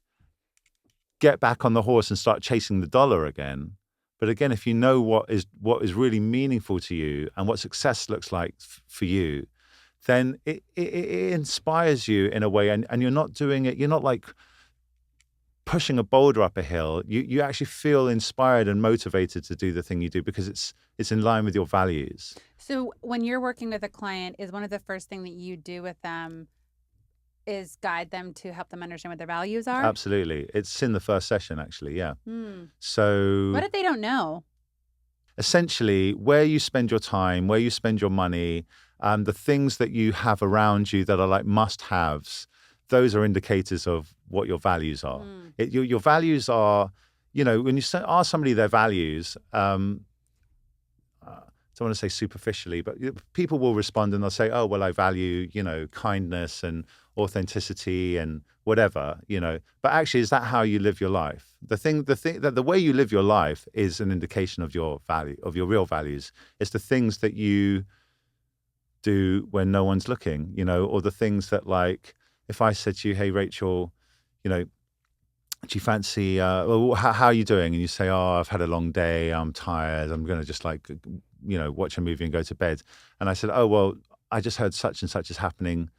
get back on the horse and start chasing the dollar again. But again, if you know what is really meaningful to you and what success looks like for you, then it inspires you in a way, and you're not doing it. You're not like pushing a boulder up a hill. You actually feel inspired and motivated to do the thing you do because it's in line with your values. So when you're working with a client, is one of the first thing that you do with them is guide them to help them understand what their values are? Absolutely. It's in the first session, actually, yeah. So what if they don't know? Essentially, where you spend your time, where you spend your money, the things that you have around you that are like must-haves, those are indicators of what your values are. Your values are, when you ask somebody their values, I don't want to say superficially, but people will respond and they'll say, oh, well, I value, kindness and authenticity and whatever, But actually, is that how you live your life? The way you live your life is an indication of your value, of your real values. It's the things that you do when no one's looking, or the things that, like, if I said to you, hey, Rachel, do you fancy, how are you doing? And you say, oh, I've had a long day, I'm tired, I'm going to just watch a movie and go to bed. And I said, oh, well, I just heard such and such is happening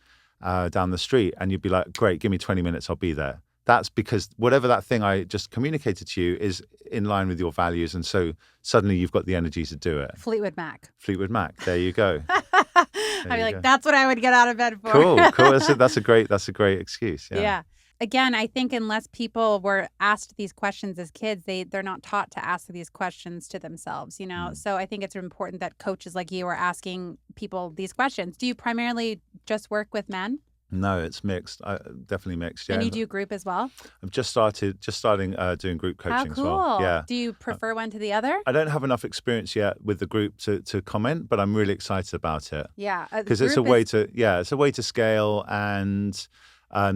down the street. And you'd be like, great, give me 20 minutes, I'll be there. That's because whatever that thing I just communicated to you is in line with your values. And so suddenly you've got the energy to do it. Fleetwood Mac. There you go. I'd be like, that's what I would get out of bed for. Cool. That's a great excuse. Yeah. Again, I think unless people were asked these questions as kids, they're not taught to ask these questions to themselves, you know? Mm. So I think it's important that coaches like you are asking people these questions. Do you primarily just work with men? No, it's mixed. Definitely mixed. Yeah, And you and do group as well? I've just starting doing group How coaching as well. cool. Yeah, Do you prefer one to the other? I don't have enough experience yet with the group to comment, but I'm really excited about it Yeah, because it's a way to scale, and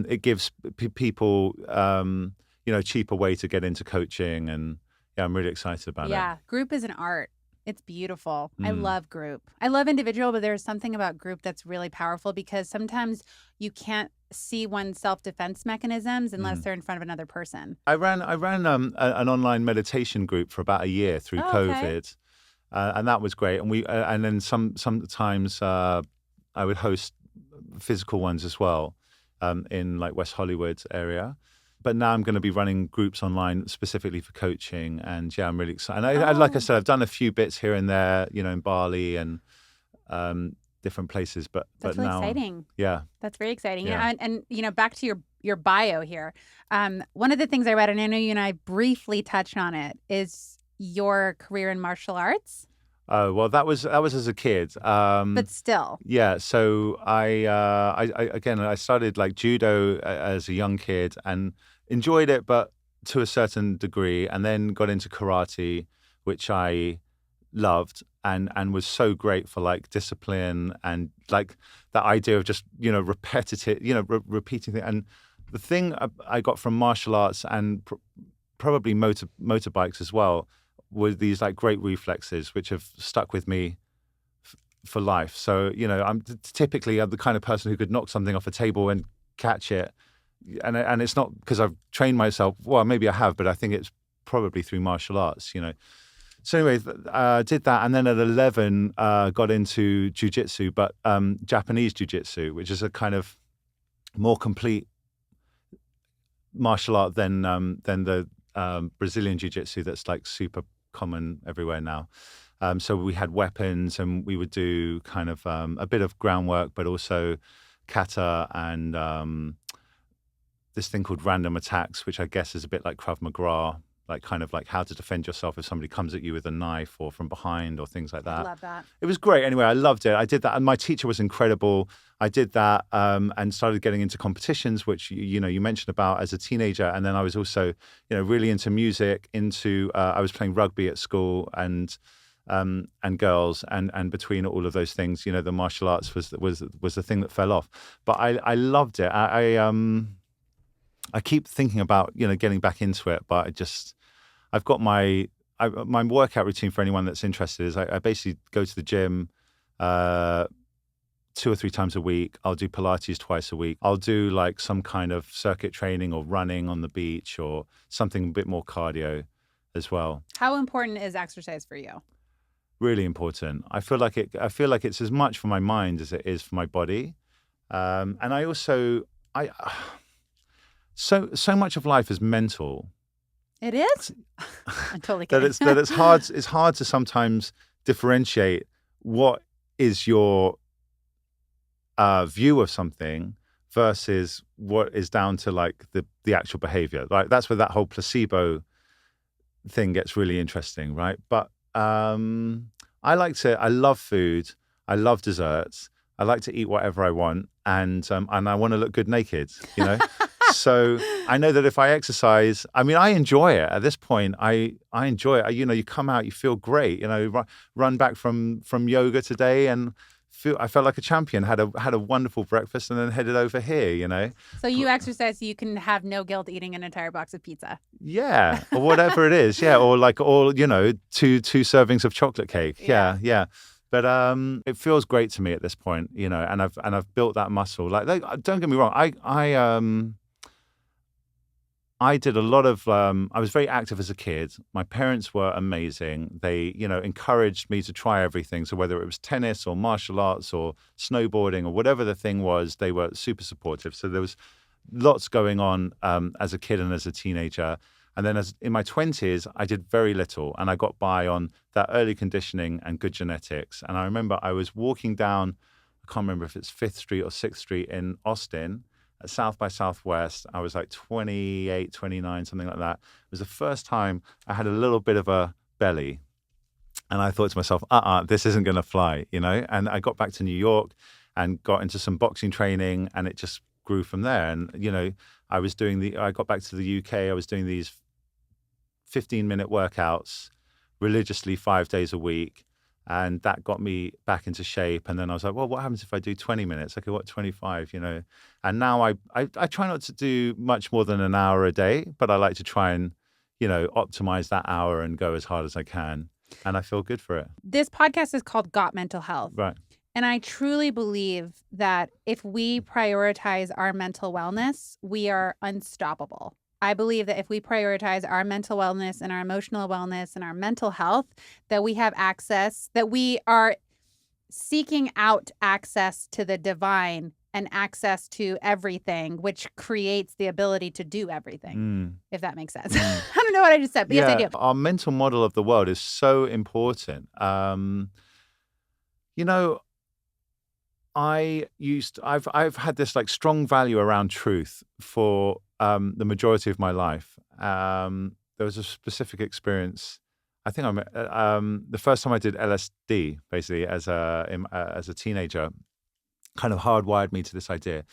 it gives people a cheaper way to get into coaching, and yeah, I'm really excited about it. Yeah, group is an art. It's beautiful. I Mm. love group. I love individual, but there's something about group that's really powerful because sometimes you can't see one's self-defense mechanisms unless Mm. they're in front of another person. I ran an online meditation group for about a year through Oh, okay. COVID, and that was great. And and then sometimes I would host physical ones as well, in like West Hollywood area. But now I'm going to be running groups online specifically for coaching, and yeah, I'm really excited. And like I Oh, said, I've done a few bits here and there, in Bali and different places. But that's really now, exciting. yeah, That's very exciting. yeah. And back to your bio here. One of the things I read, and I know you and I briefly touched on it, is your career in martial arts. Oh well, that was as a kid. But still. Yeah, so I started like judo as a young kid and enjoyed it, but to a certain degree, and then got into karate, which I loved and was so great for like discipline and like that idea of just repetitive, repeating things. And the thing I got from martial arts and probably motorbikes as well were these like great reflexes, which have stuck with me for life. So, I'm typically the kind of person who could knock something off a table and catch it. And it's not because I've trained myself. Well, maybe I have, but I think it's probably through martial arts. So anyway, did that. And then at 11, got into jiu-jitsu, but Japanese jiu-jitsu, which is a kind of more complete martial art than the Brazilian jiu-jitsu that's like super common everywhere now. So we had weapons, and we would do kind of a bit of groundwork, but also kata and this thing called random attacks, which I guess is a bit like Krav Maga, like kind of like how to defend yourself if somebody comes at you with a knife or from behind or things like I that. love that. It was great. Anyway, I loved it. I did that, and my teacher was incredible. I did that and started getting into competitions, which you mentioned about as a teenager, and then I was also really into music. I was playing rugby at school and girls, and between all of those things, the martial arts was the thing that fell off. But I loved it. I keep thinking about getting back into it, but I've got my workout routine for anyone that's interested is I basically go to the gym 2 or 3 times a week. I'll do Pilates twice a week. I'll do like some kind of circuit training or running on the beach or something a bit more cardio as well. How important is exercise for you? Really important. I feel like it's as much for my mind as it is for my body. And I also so much of life is mental. It is? I'm totally that kidding. it's hard to sometimes differentiate what is your view of something versus what is down to like the actual behavior. Like that's where that whole placebo thing gets really interesting, right? But I love food. I love desserts. I like to eat whatever I want, and I want to look good naked, So I know that if I exercise, I mean, I enjoy it. At this point, I enjoy it. You come out, you feel great. Run back from yoga today, and I felt like a champion. Had a wonderful breakfast, and then headed over here. So you exercise so you can have no guilt eating an entire box of pizza. Yeah, or whatever it is. Yeah, or like two servings of chocolate cake. Yeah. But it feels great to me at this point, and I've built that muscle. Like don't get me wrong, I did a lot of, I was very active as a kid. My parents were amazing. They, encouraged me to try everything. So whether it was tennis or martial arts or snowboarding or whatever the thing was, they were super supportive. So there was lots going on as a kid and as a teenager. And then in my 20s, I did very little. And I got by on that early conditioning and good genetics. And I remember I was walking down, I can't remember if it's 5th Street or 6th Street in Austin, at South by Southwest. I was like 28, 29, something like that. It was the first time I had a little bit of a belly. And I thought to myself, this isn't going to fly, And I got back to New York and got into some boxing training, and it just grew from there. And, I got back to the UK. I was doing these 15-minute workouts religiously 5 days a week. And that got me back into shape. And then I was like, well, what happens if I do 20 minutes? Okay, what, 25, And now I try not to do much more than an hour a day, but I like to try and, optimize that hour and go as hard as I can. And I feel good for it. This podcast is called Got Mental Health. Right. And I truly believe that if we prioritize our mental wellness, we are unstoppable. I believe that if we prioritize our mental wellness and our emotional wellness and our mental health, that we have access, that we are seeking out access to the divine and access to everything, which creates the ability to do everything, if that makes sense. I don't know what I just said, but yes, I do. Our mental model of the world is so important. I've had this like strong value around truth for the majority of my life. There was a specific experience. I think the first time I did LSD, basically as a teenager, kind of hardwired me to this idea,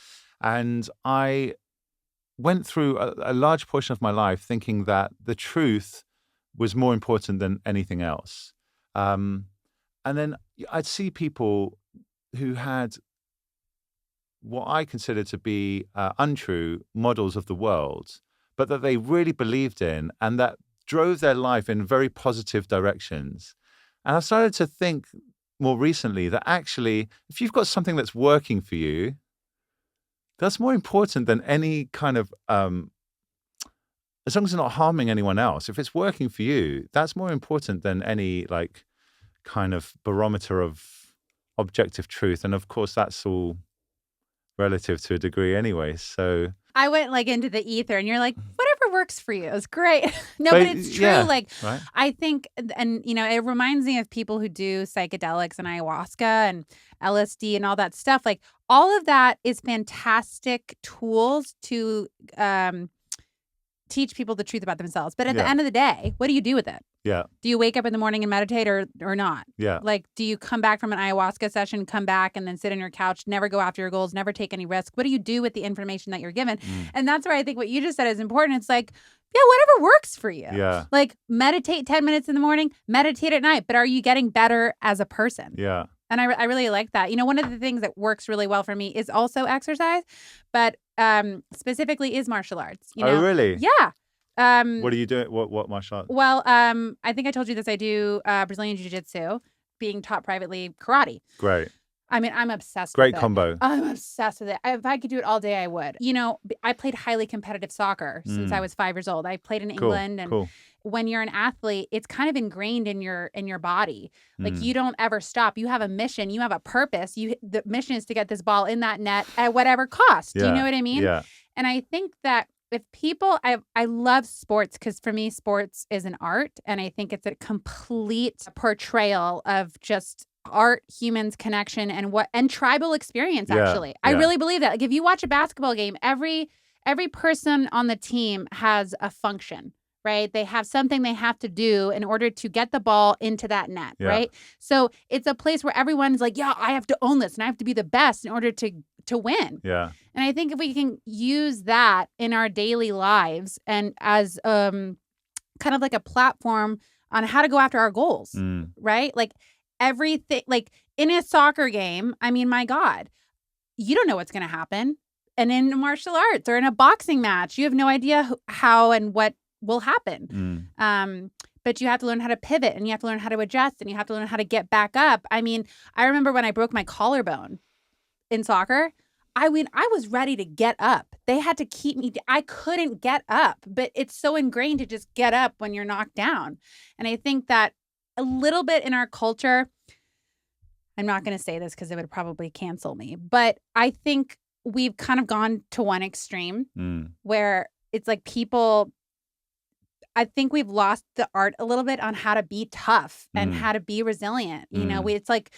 and I went through a large portion of my life thinking that the truth was more important than anything else. And then I'd see people who had what I consider to be untrue models of the world, but that they really believed in and that drove their life in very positive directions. And I started to think more recently that actually, if you've got something that's working for you, that's more important than any kind of, as long as it's not harming anyone else, if it's working for you, that's more important than any like kind of barometer of objective truth. And of course, that's all relative to a degree anyway. So I went like into the ether and you're like, whatever works for you. It's great. No, but it's true. Yeah, like, right? I think, and it reminds me of people who do psychedelics and ayahuasca and LSD and all that stuff. Like all of that is fantastic tools to teach people the truth about themselves. But at the end of the day, what do you do with it? Yeah. Do you wake up in the morning and meditate or not? Yeah. Like, do you come back from an ayahuasca session, come back and then sit on your couch, never go after your goals, never take any risk? What do you do with the information that you're given? And that's where I think what you just said is important. It's like, yeah, whatever works for you. Yeah. Like meditate 10 minutes in the morning, meditate at night. But are you getting better as a person? Yeah. And I really like that. One of the things that works really well for me is also exercise, but specifically is martial arts. Oh, really? Yeah. What are you doing? What martial arts? Well, I think I told you this. I do Brazilian Jiu-Jitsu, being taught privately karate. Great. I mean, I'm obsessed Great with it. combo. I'm obsessed with it. If I could do it all day, I would. I played highly competitive soccer since I was 5 years old. I played in England. And when you're an athlete, it's kind of ingrained in your body. Like you don't ever stop. You have a mission. You have a purpose. The mission is to get this ball in that net at whatever cost. Do you know what I mean? Yeah. And I think that if people, I love sports because for me, sports is an art. And I think it's a complete portrayal of just art, humans, connection, and tribal experience, actually. I really believe that. Like if you watch a basketball game, every person on the team has a function, right? They have something they have to do in order to get the ball into that net, right? So it's a place where everyone's like, yeah, I have to own this and I have to be the best in order to win. Yeah. And I think if we can use that in our daily lives and as kind of like a platform on how to go after our goals, right? Like everything, like in a soccer game, I mean, my God, you don't know what's going to happen. And in martial arts or in a boxing match, you have no idea how and what will happen. But you have to learn how to pivot and you have to learn how to adjust and you have to learn how to get back up. I mean, I remember when I broke my collarbone in soccer, I was ready to get up. They had to keep me. I couldn't get up, but it's so ingrained to just get up when you're knocked down. And I think that a little bit in our culture, I'm not going to say this because it would probably cancel me, but I think we've kind of gone to one extreme where it's like I think we've lost the art a little bit on how to be tough and how to be resilient. It's like,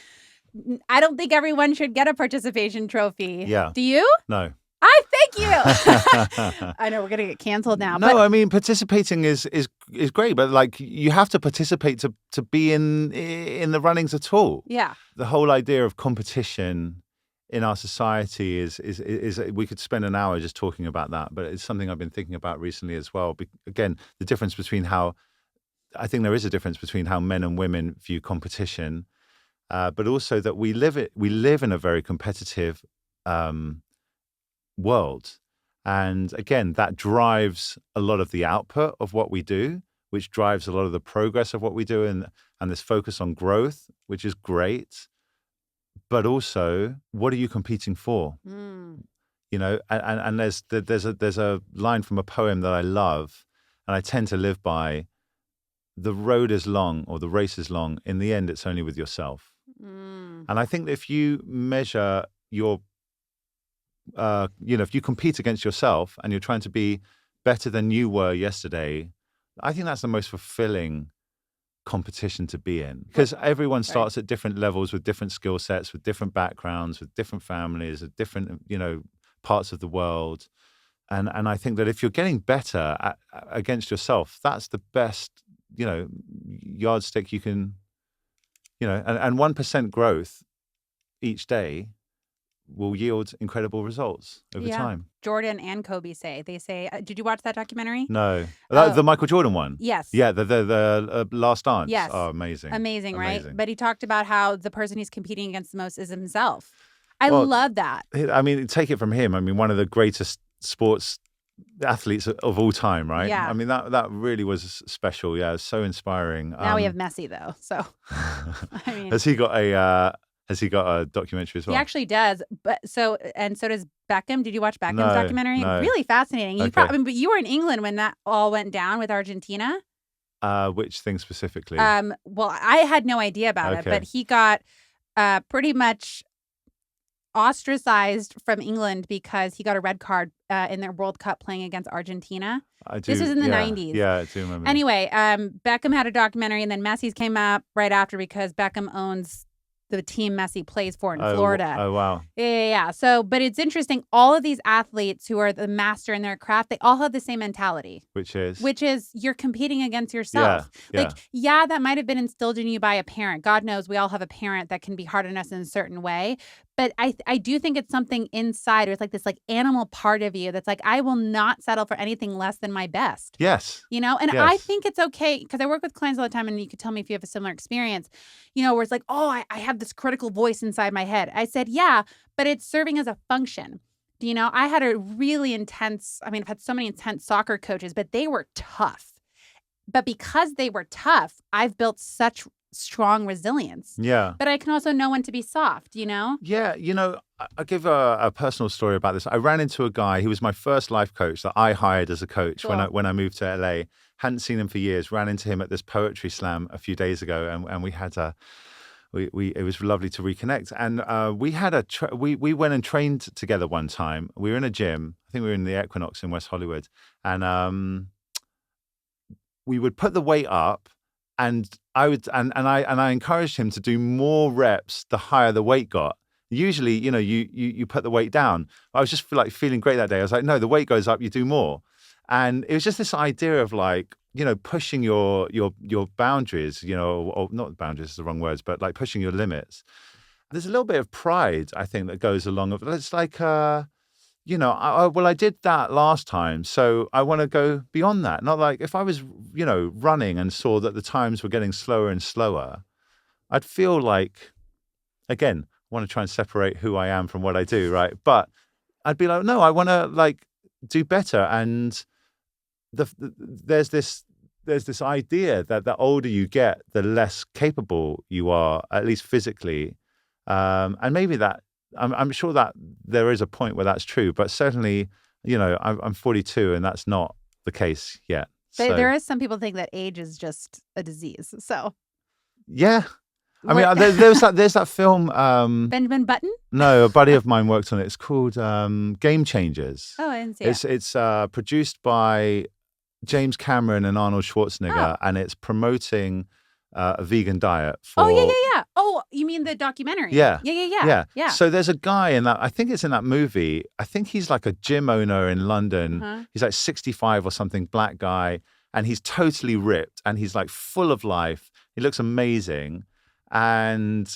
I don't think everyone should get a participation trophy. Yeah. Do you? No. Thank you. I know we're gonna get canceled now. No, but I mean participating is great, but like you have to participate to be in the runnings at all. yeah, The whole idea of competition in our society is we could spend an hour just talking about that, but it's something I've been thinking about recently as well. Again, the difference between how I think there is a difference between how men and women view competition, but also that we live in a very competitive world. And again, that drives a lot of the output of what we do, which drives a lot of the progress of what we do, and this focus on growth, which is great. But also, what are you competing for? You know, and there's a line from a poem that I love, and I tend to live by. The road is long, or the race is long. In the end, it's only with yourself. And I think that if you measure your if you compete against yourself and you're trying to be better than you were yesterday, I think that's the most fulfilling competition to be in, because everyone starts at different levels with different skill sets, with different backgrounds, with different families, with different, parts of the world. And I think that if you're getting better against yourself, that's the best, yardstick you can, and 1% growth each day will yield incredible results over time. Jordan and Kobe they say, did you watch that documentary? No. The Michael Jordan one? Yes. Yeah, the Last Dance. Yes. Oh, amazing. Amazing, right? But he talked about how the person he's competing against the most is himself. I love that. I mean, take it from him. I mean, one of the greatest sports athletes of all time, right? Yeah. I mean, that really was special. Yeah, so inspiring. Now we have Messi, though. So, I mean, Has he got a documentary as well? He actually does, but so does Beckham. Did you watch Beckham's documentary? No. Really fascinating. Okay. But you were in England when that all went down with Argentina. Which thing specifically? Well, I had no idea about it, but he got pretty much ostracized from England because he got a red card in their World Cup playing against Argentina. I do. This was in the 90s. Yeah, I do remember. Anyway, Beckham had a documentary, and then Messi's came out right after because Beckham owns the team Messi plays for in Florida. Oh, wow. Yeah. So, but it's interesting. All of these athletes who are the master in their craft, they all have the same mentality. Which is you're competing against yourself. Yeah. That might have been instilled in you by a parent. God knows we all have a parent that can be hard on us in a certain way. But I do think it's something inside, or it's like this animal part of you that's like, I will not settle for anything less than my best. Yes. And yes. I think it's okay, because I work with clients all the time, and you could tell me if you have a similar experience, where it's like, oh, I have this critical voice inside my head. I said, yeah, but it's serving as a function. I had I've had so many intense soccer coaches, but they were tough. But because they were tough, I've built such strong resilience. Yeah. But I can also know when to be soft, Yeah. I'll give a personal story about this. I ran into a guy. He was my first life coach that I hired as a coach when I moved to LA. Hadn't seen him for years. Ran into him at this poetry slam a few days ago, and we had it was lovely to reconnect. And we had we went and trained together one time. We were in a gym. I think we were in the Equinox in West Hollywood, and we would put the weight up. And I encouraged him to do more reps the higher the weight got. Usually, you put the weight down. I was just feeling great that day. I was like, no, the weight goes up, you do more. And it was just this idea of pushing your boundaries, or not boundaries is the wrong words, but pushing your limits. There's a little bit of pride, I think, that goes along with it. It's I did that last time, so I want to go beyond that. Not like if I was, running and saw that the times were getting slower and slower, I'd feel like, again, I want to try and separate who I am from what I do, right? But I'd be like, no, I want to do better. And there's this idea that the older you get, the less capable you are, at least physically. And maybe that, I'm sure that there is a point where that's true, but certainly, I'm 42 and that's not the case yet. But there is some people think that age is just a disease. So, yeah, I mean, there's that film. Benjamin Button? No, a buddy of mine worked on it. It's called Game Changers. Oh, I didn't see it. It's produced by James Cameron and Arnold Schwarzenegger, and it's promoting a vegan diet for. Oh, yeah. Oh, Oh, you mean the documentary? Yeah. Yeah. So there's a guy in that, I think it's in that movie. I think he's like a gym owner in London. Uh-huh. He's like 65 or something, black guy. And he's totally ripped and he's like full of life. He looks amazing. And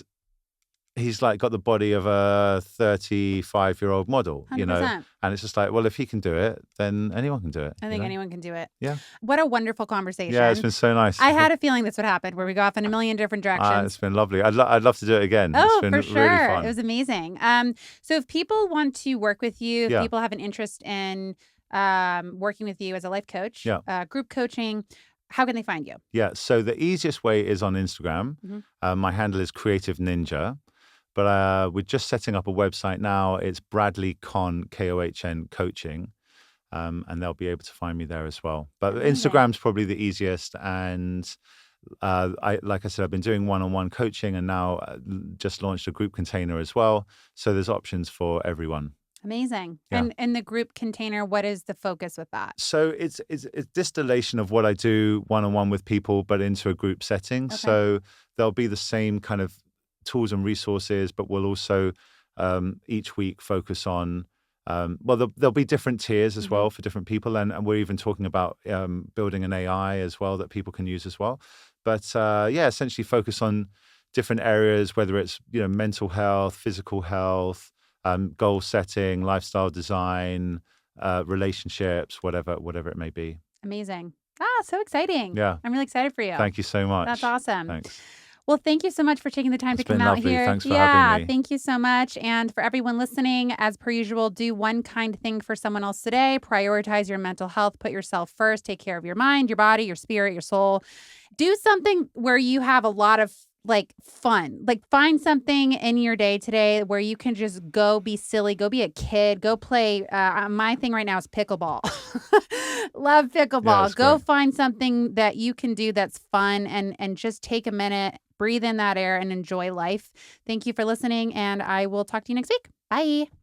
he's like got the body of a 35-year-old model, 100%. and it's just like, well, if he can do it, then anyone can do it. I think anyone can do it. Yeah. What a wonderful conversation. Yeah, it's been so nice. I had a feeling this would happen where we go off in a million different directions. It's been lovely. I'd love to do it again. Oh, it's been for sure. really fun. It was amazing. So if people want to work with you, if Yeah. people have an interest in working with you as a life coach, group coaching, how can they find you? Yeah. So the easiest way is on Instagram. My handle is Creative Ninja. But we're just setting up a website now. It's Bradley Kohn, Kohn coaching. And they'll be able to find me there as well. But Instagram's probably the easiest. And like I said, I've been doing one-on-one coaching and now just launched a group container as well. So there's options for everyone. Amazing. Yeah. And in the group container, what is the focus with that? So it's distillation of what I do one-on-one with people, but into a group setting. Okay. So there'll be the same kind of tools and resources, but we'll also each week focus on, there'll be different tiers as well for different people. And we're even talking about building an AI as well that people can use as well. But essentially focus on different areas, whether it's, mental health, physical health, goal setting, lifestyle design, relationships, whatever it may be. Amazing. So exciting. Yeah. I'm really excited for you. Thank you so much. That's awesome. Thanks. Well, thank you so much for taking the time to come out lovely. here. Thanks for having me. Thank you so much. And for everyone listening, as per usual, do one kind thing for someone else today. Prioritize your mental health. Put yourself first. Take care of your mind, your body, your spirit, your soul. Do something where you have a lot of fun. Find something in your day today where you can just go be silly, go be a kid, go play. My thing right now is pickleball. Love pickleball. Yeah, go great. find something that you can do that's fun and just take a minute, breathe in that air and enjoy life. Thank you for listening, and I will talk to you next week. Bye.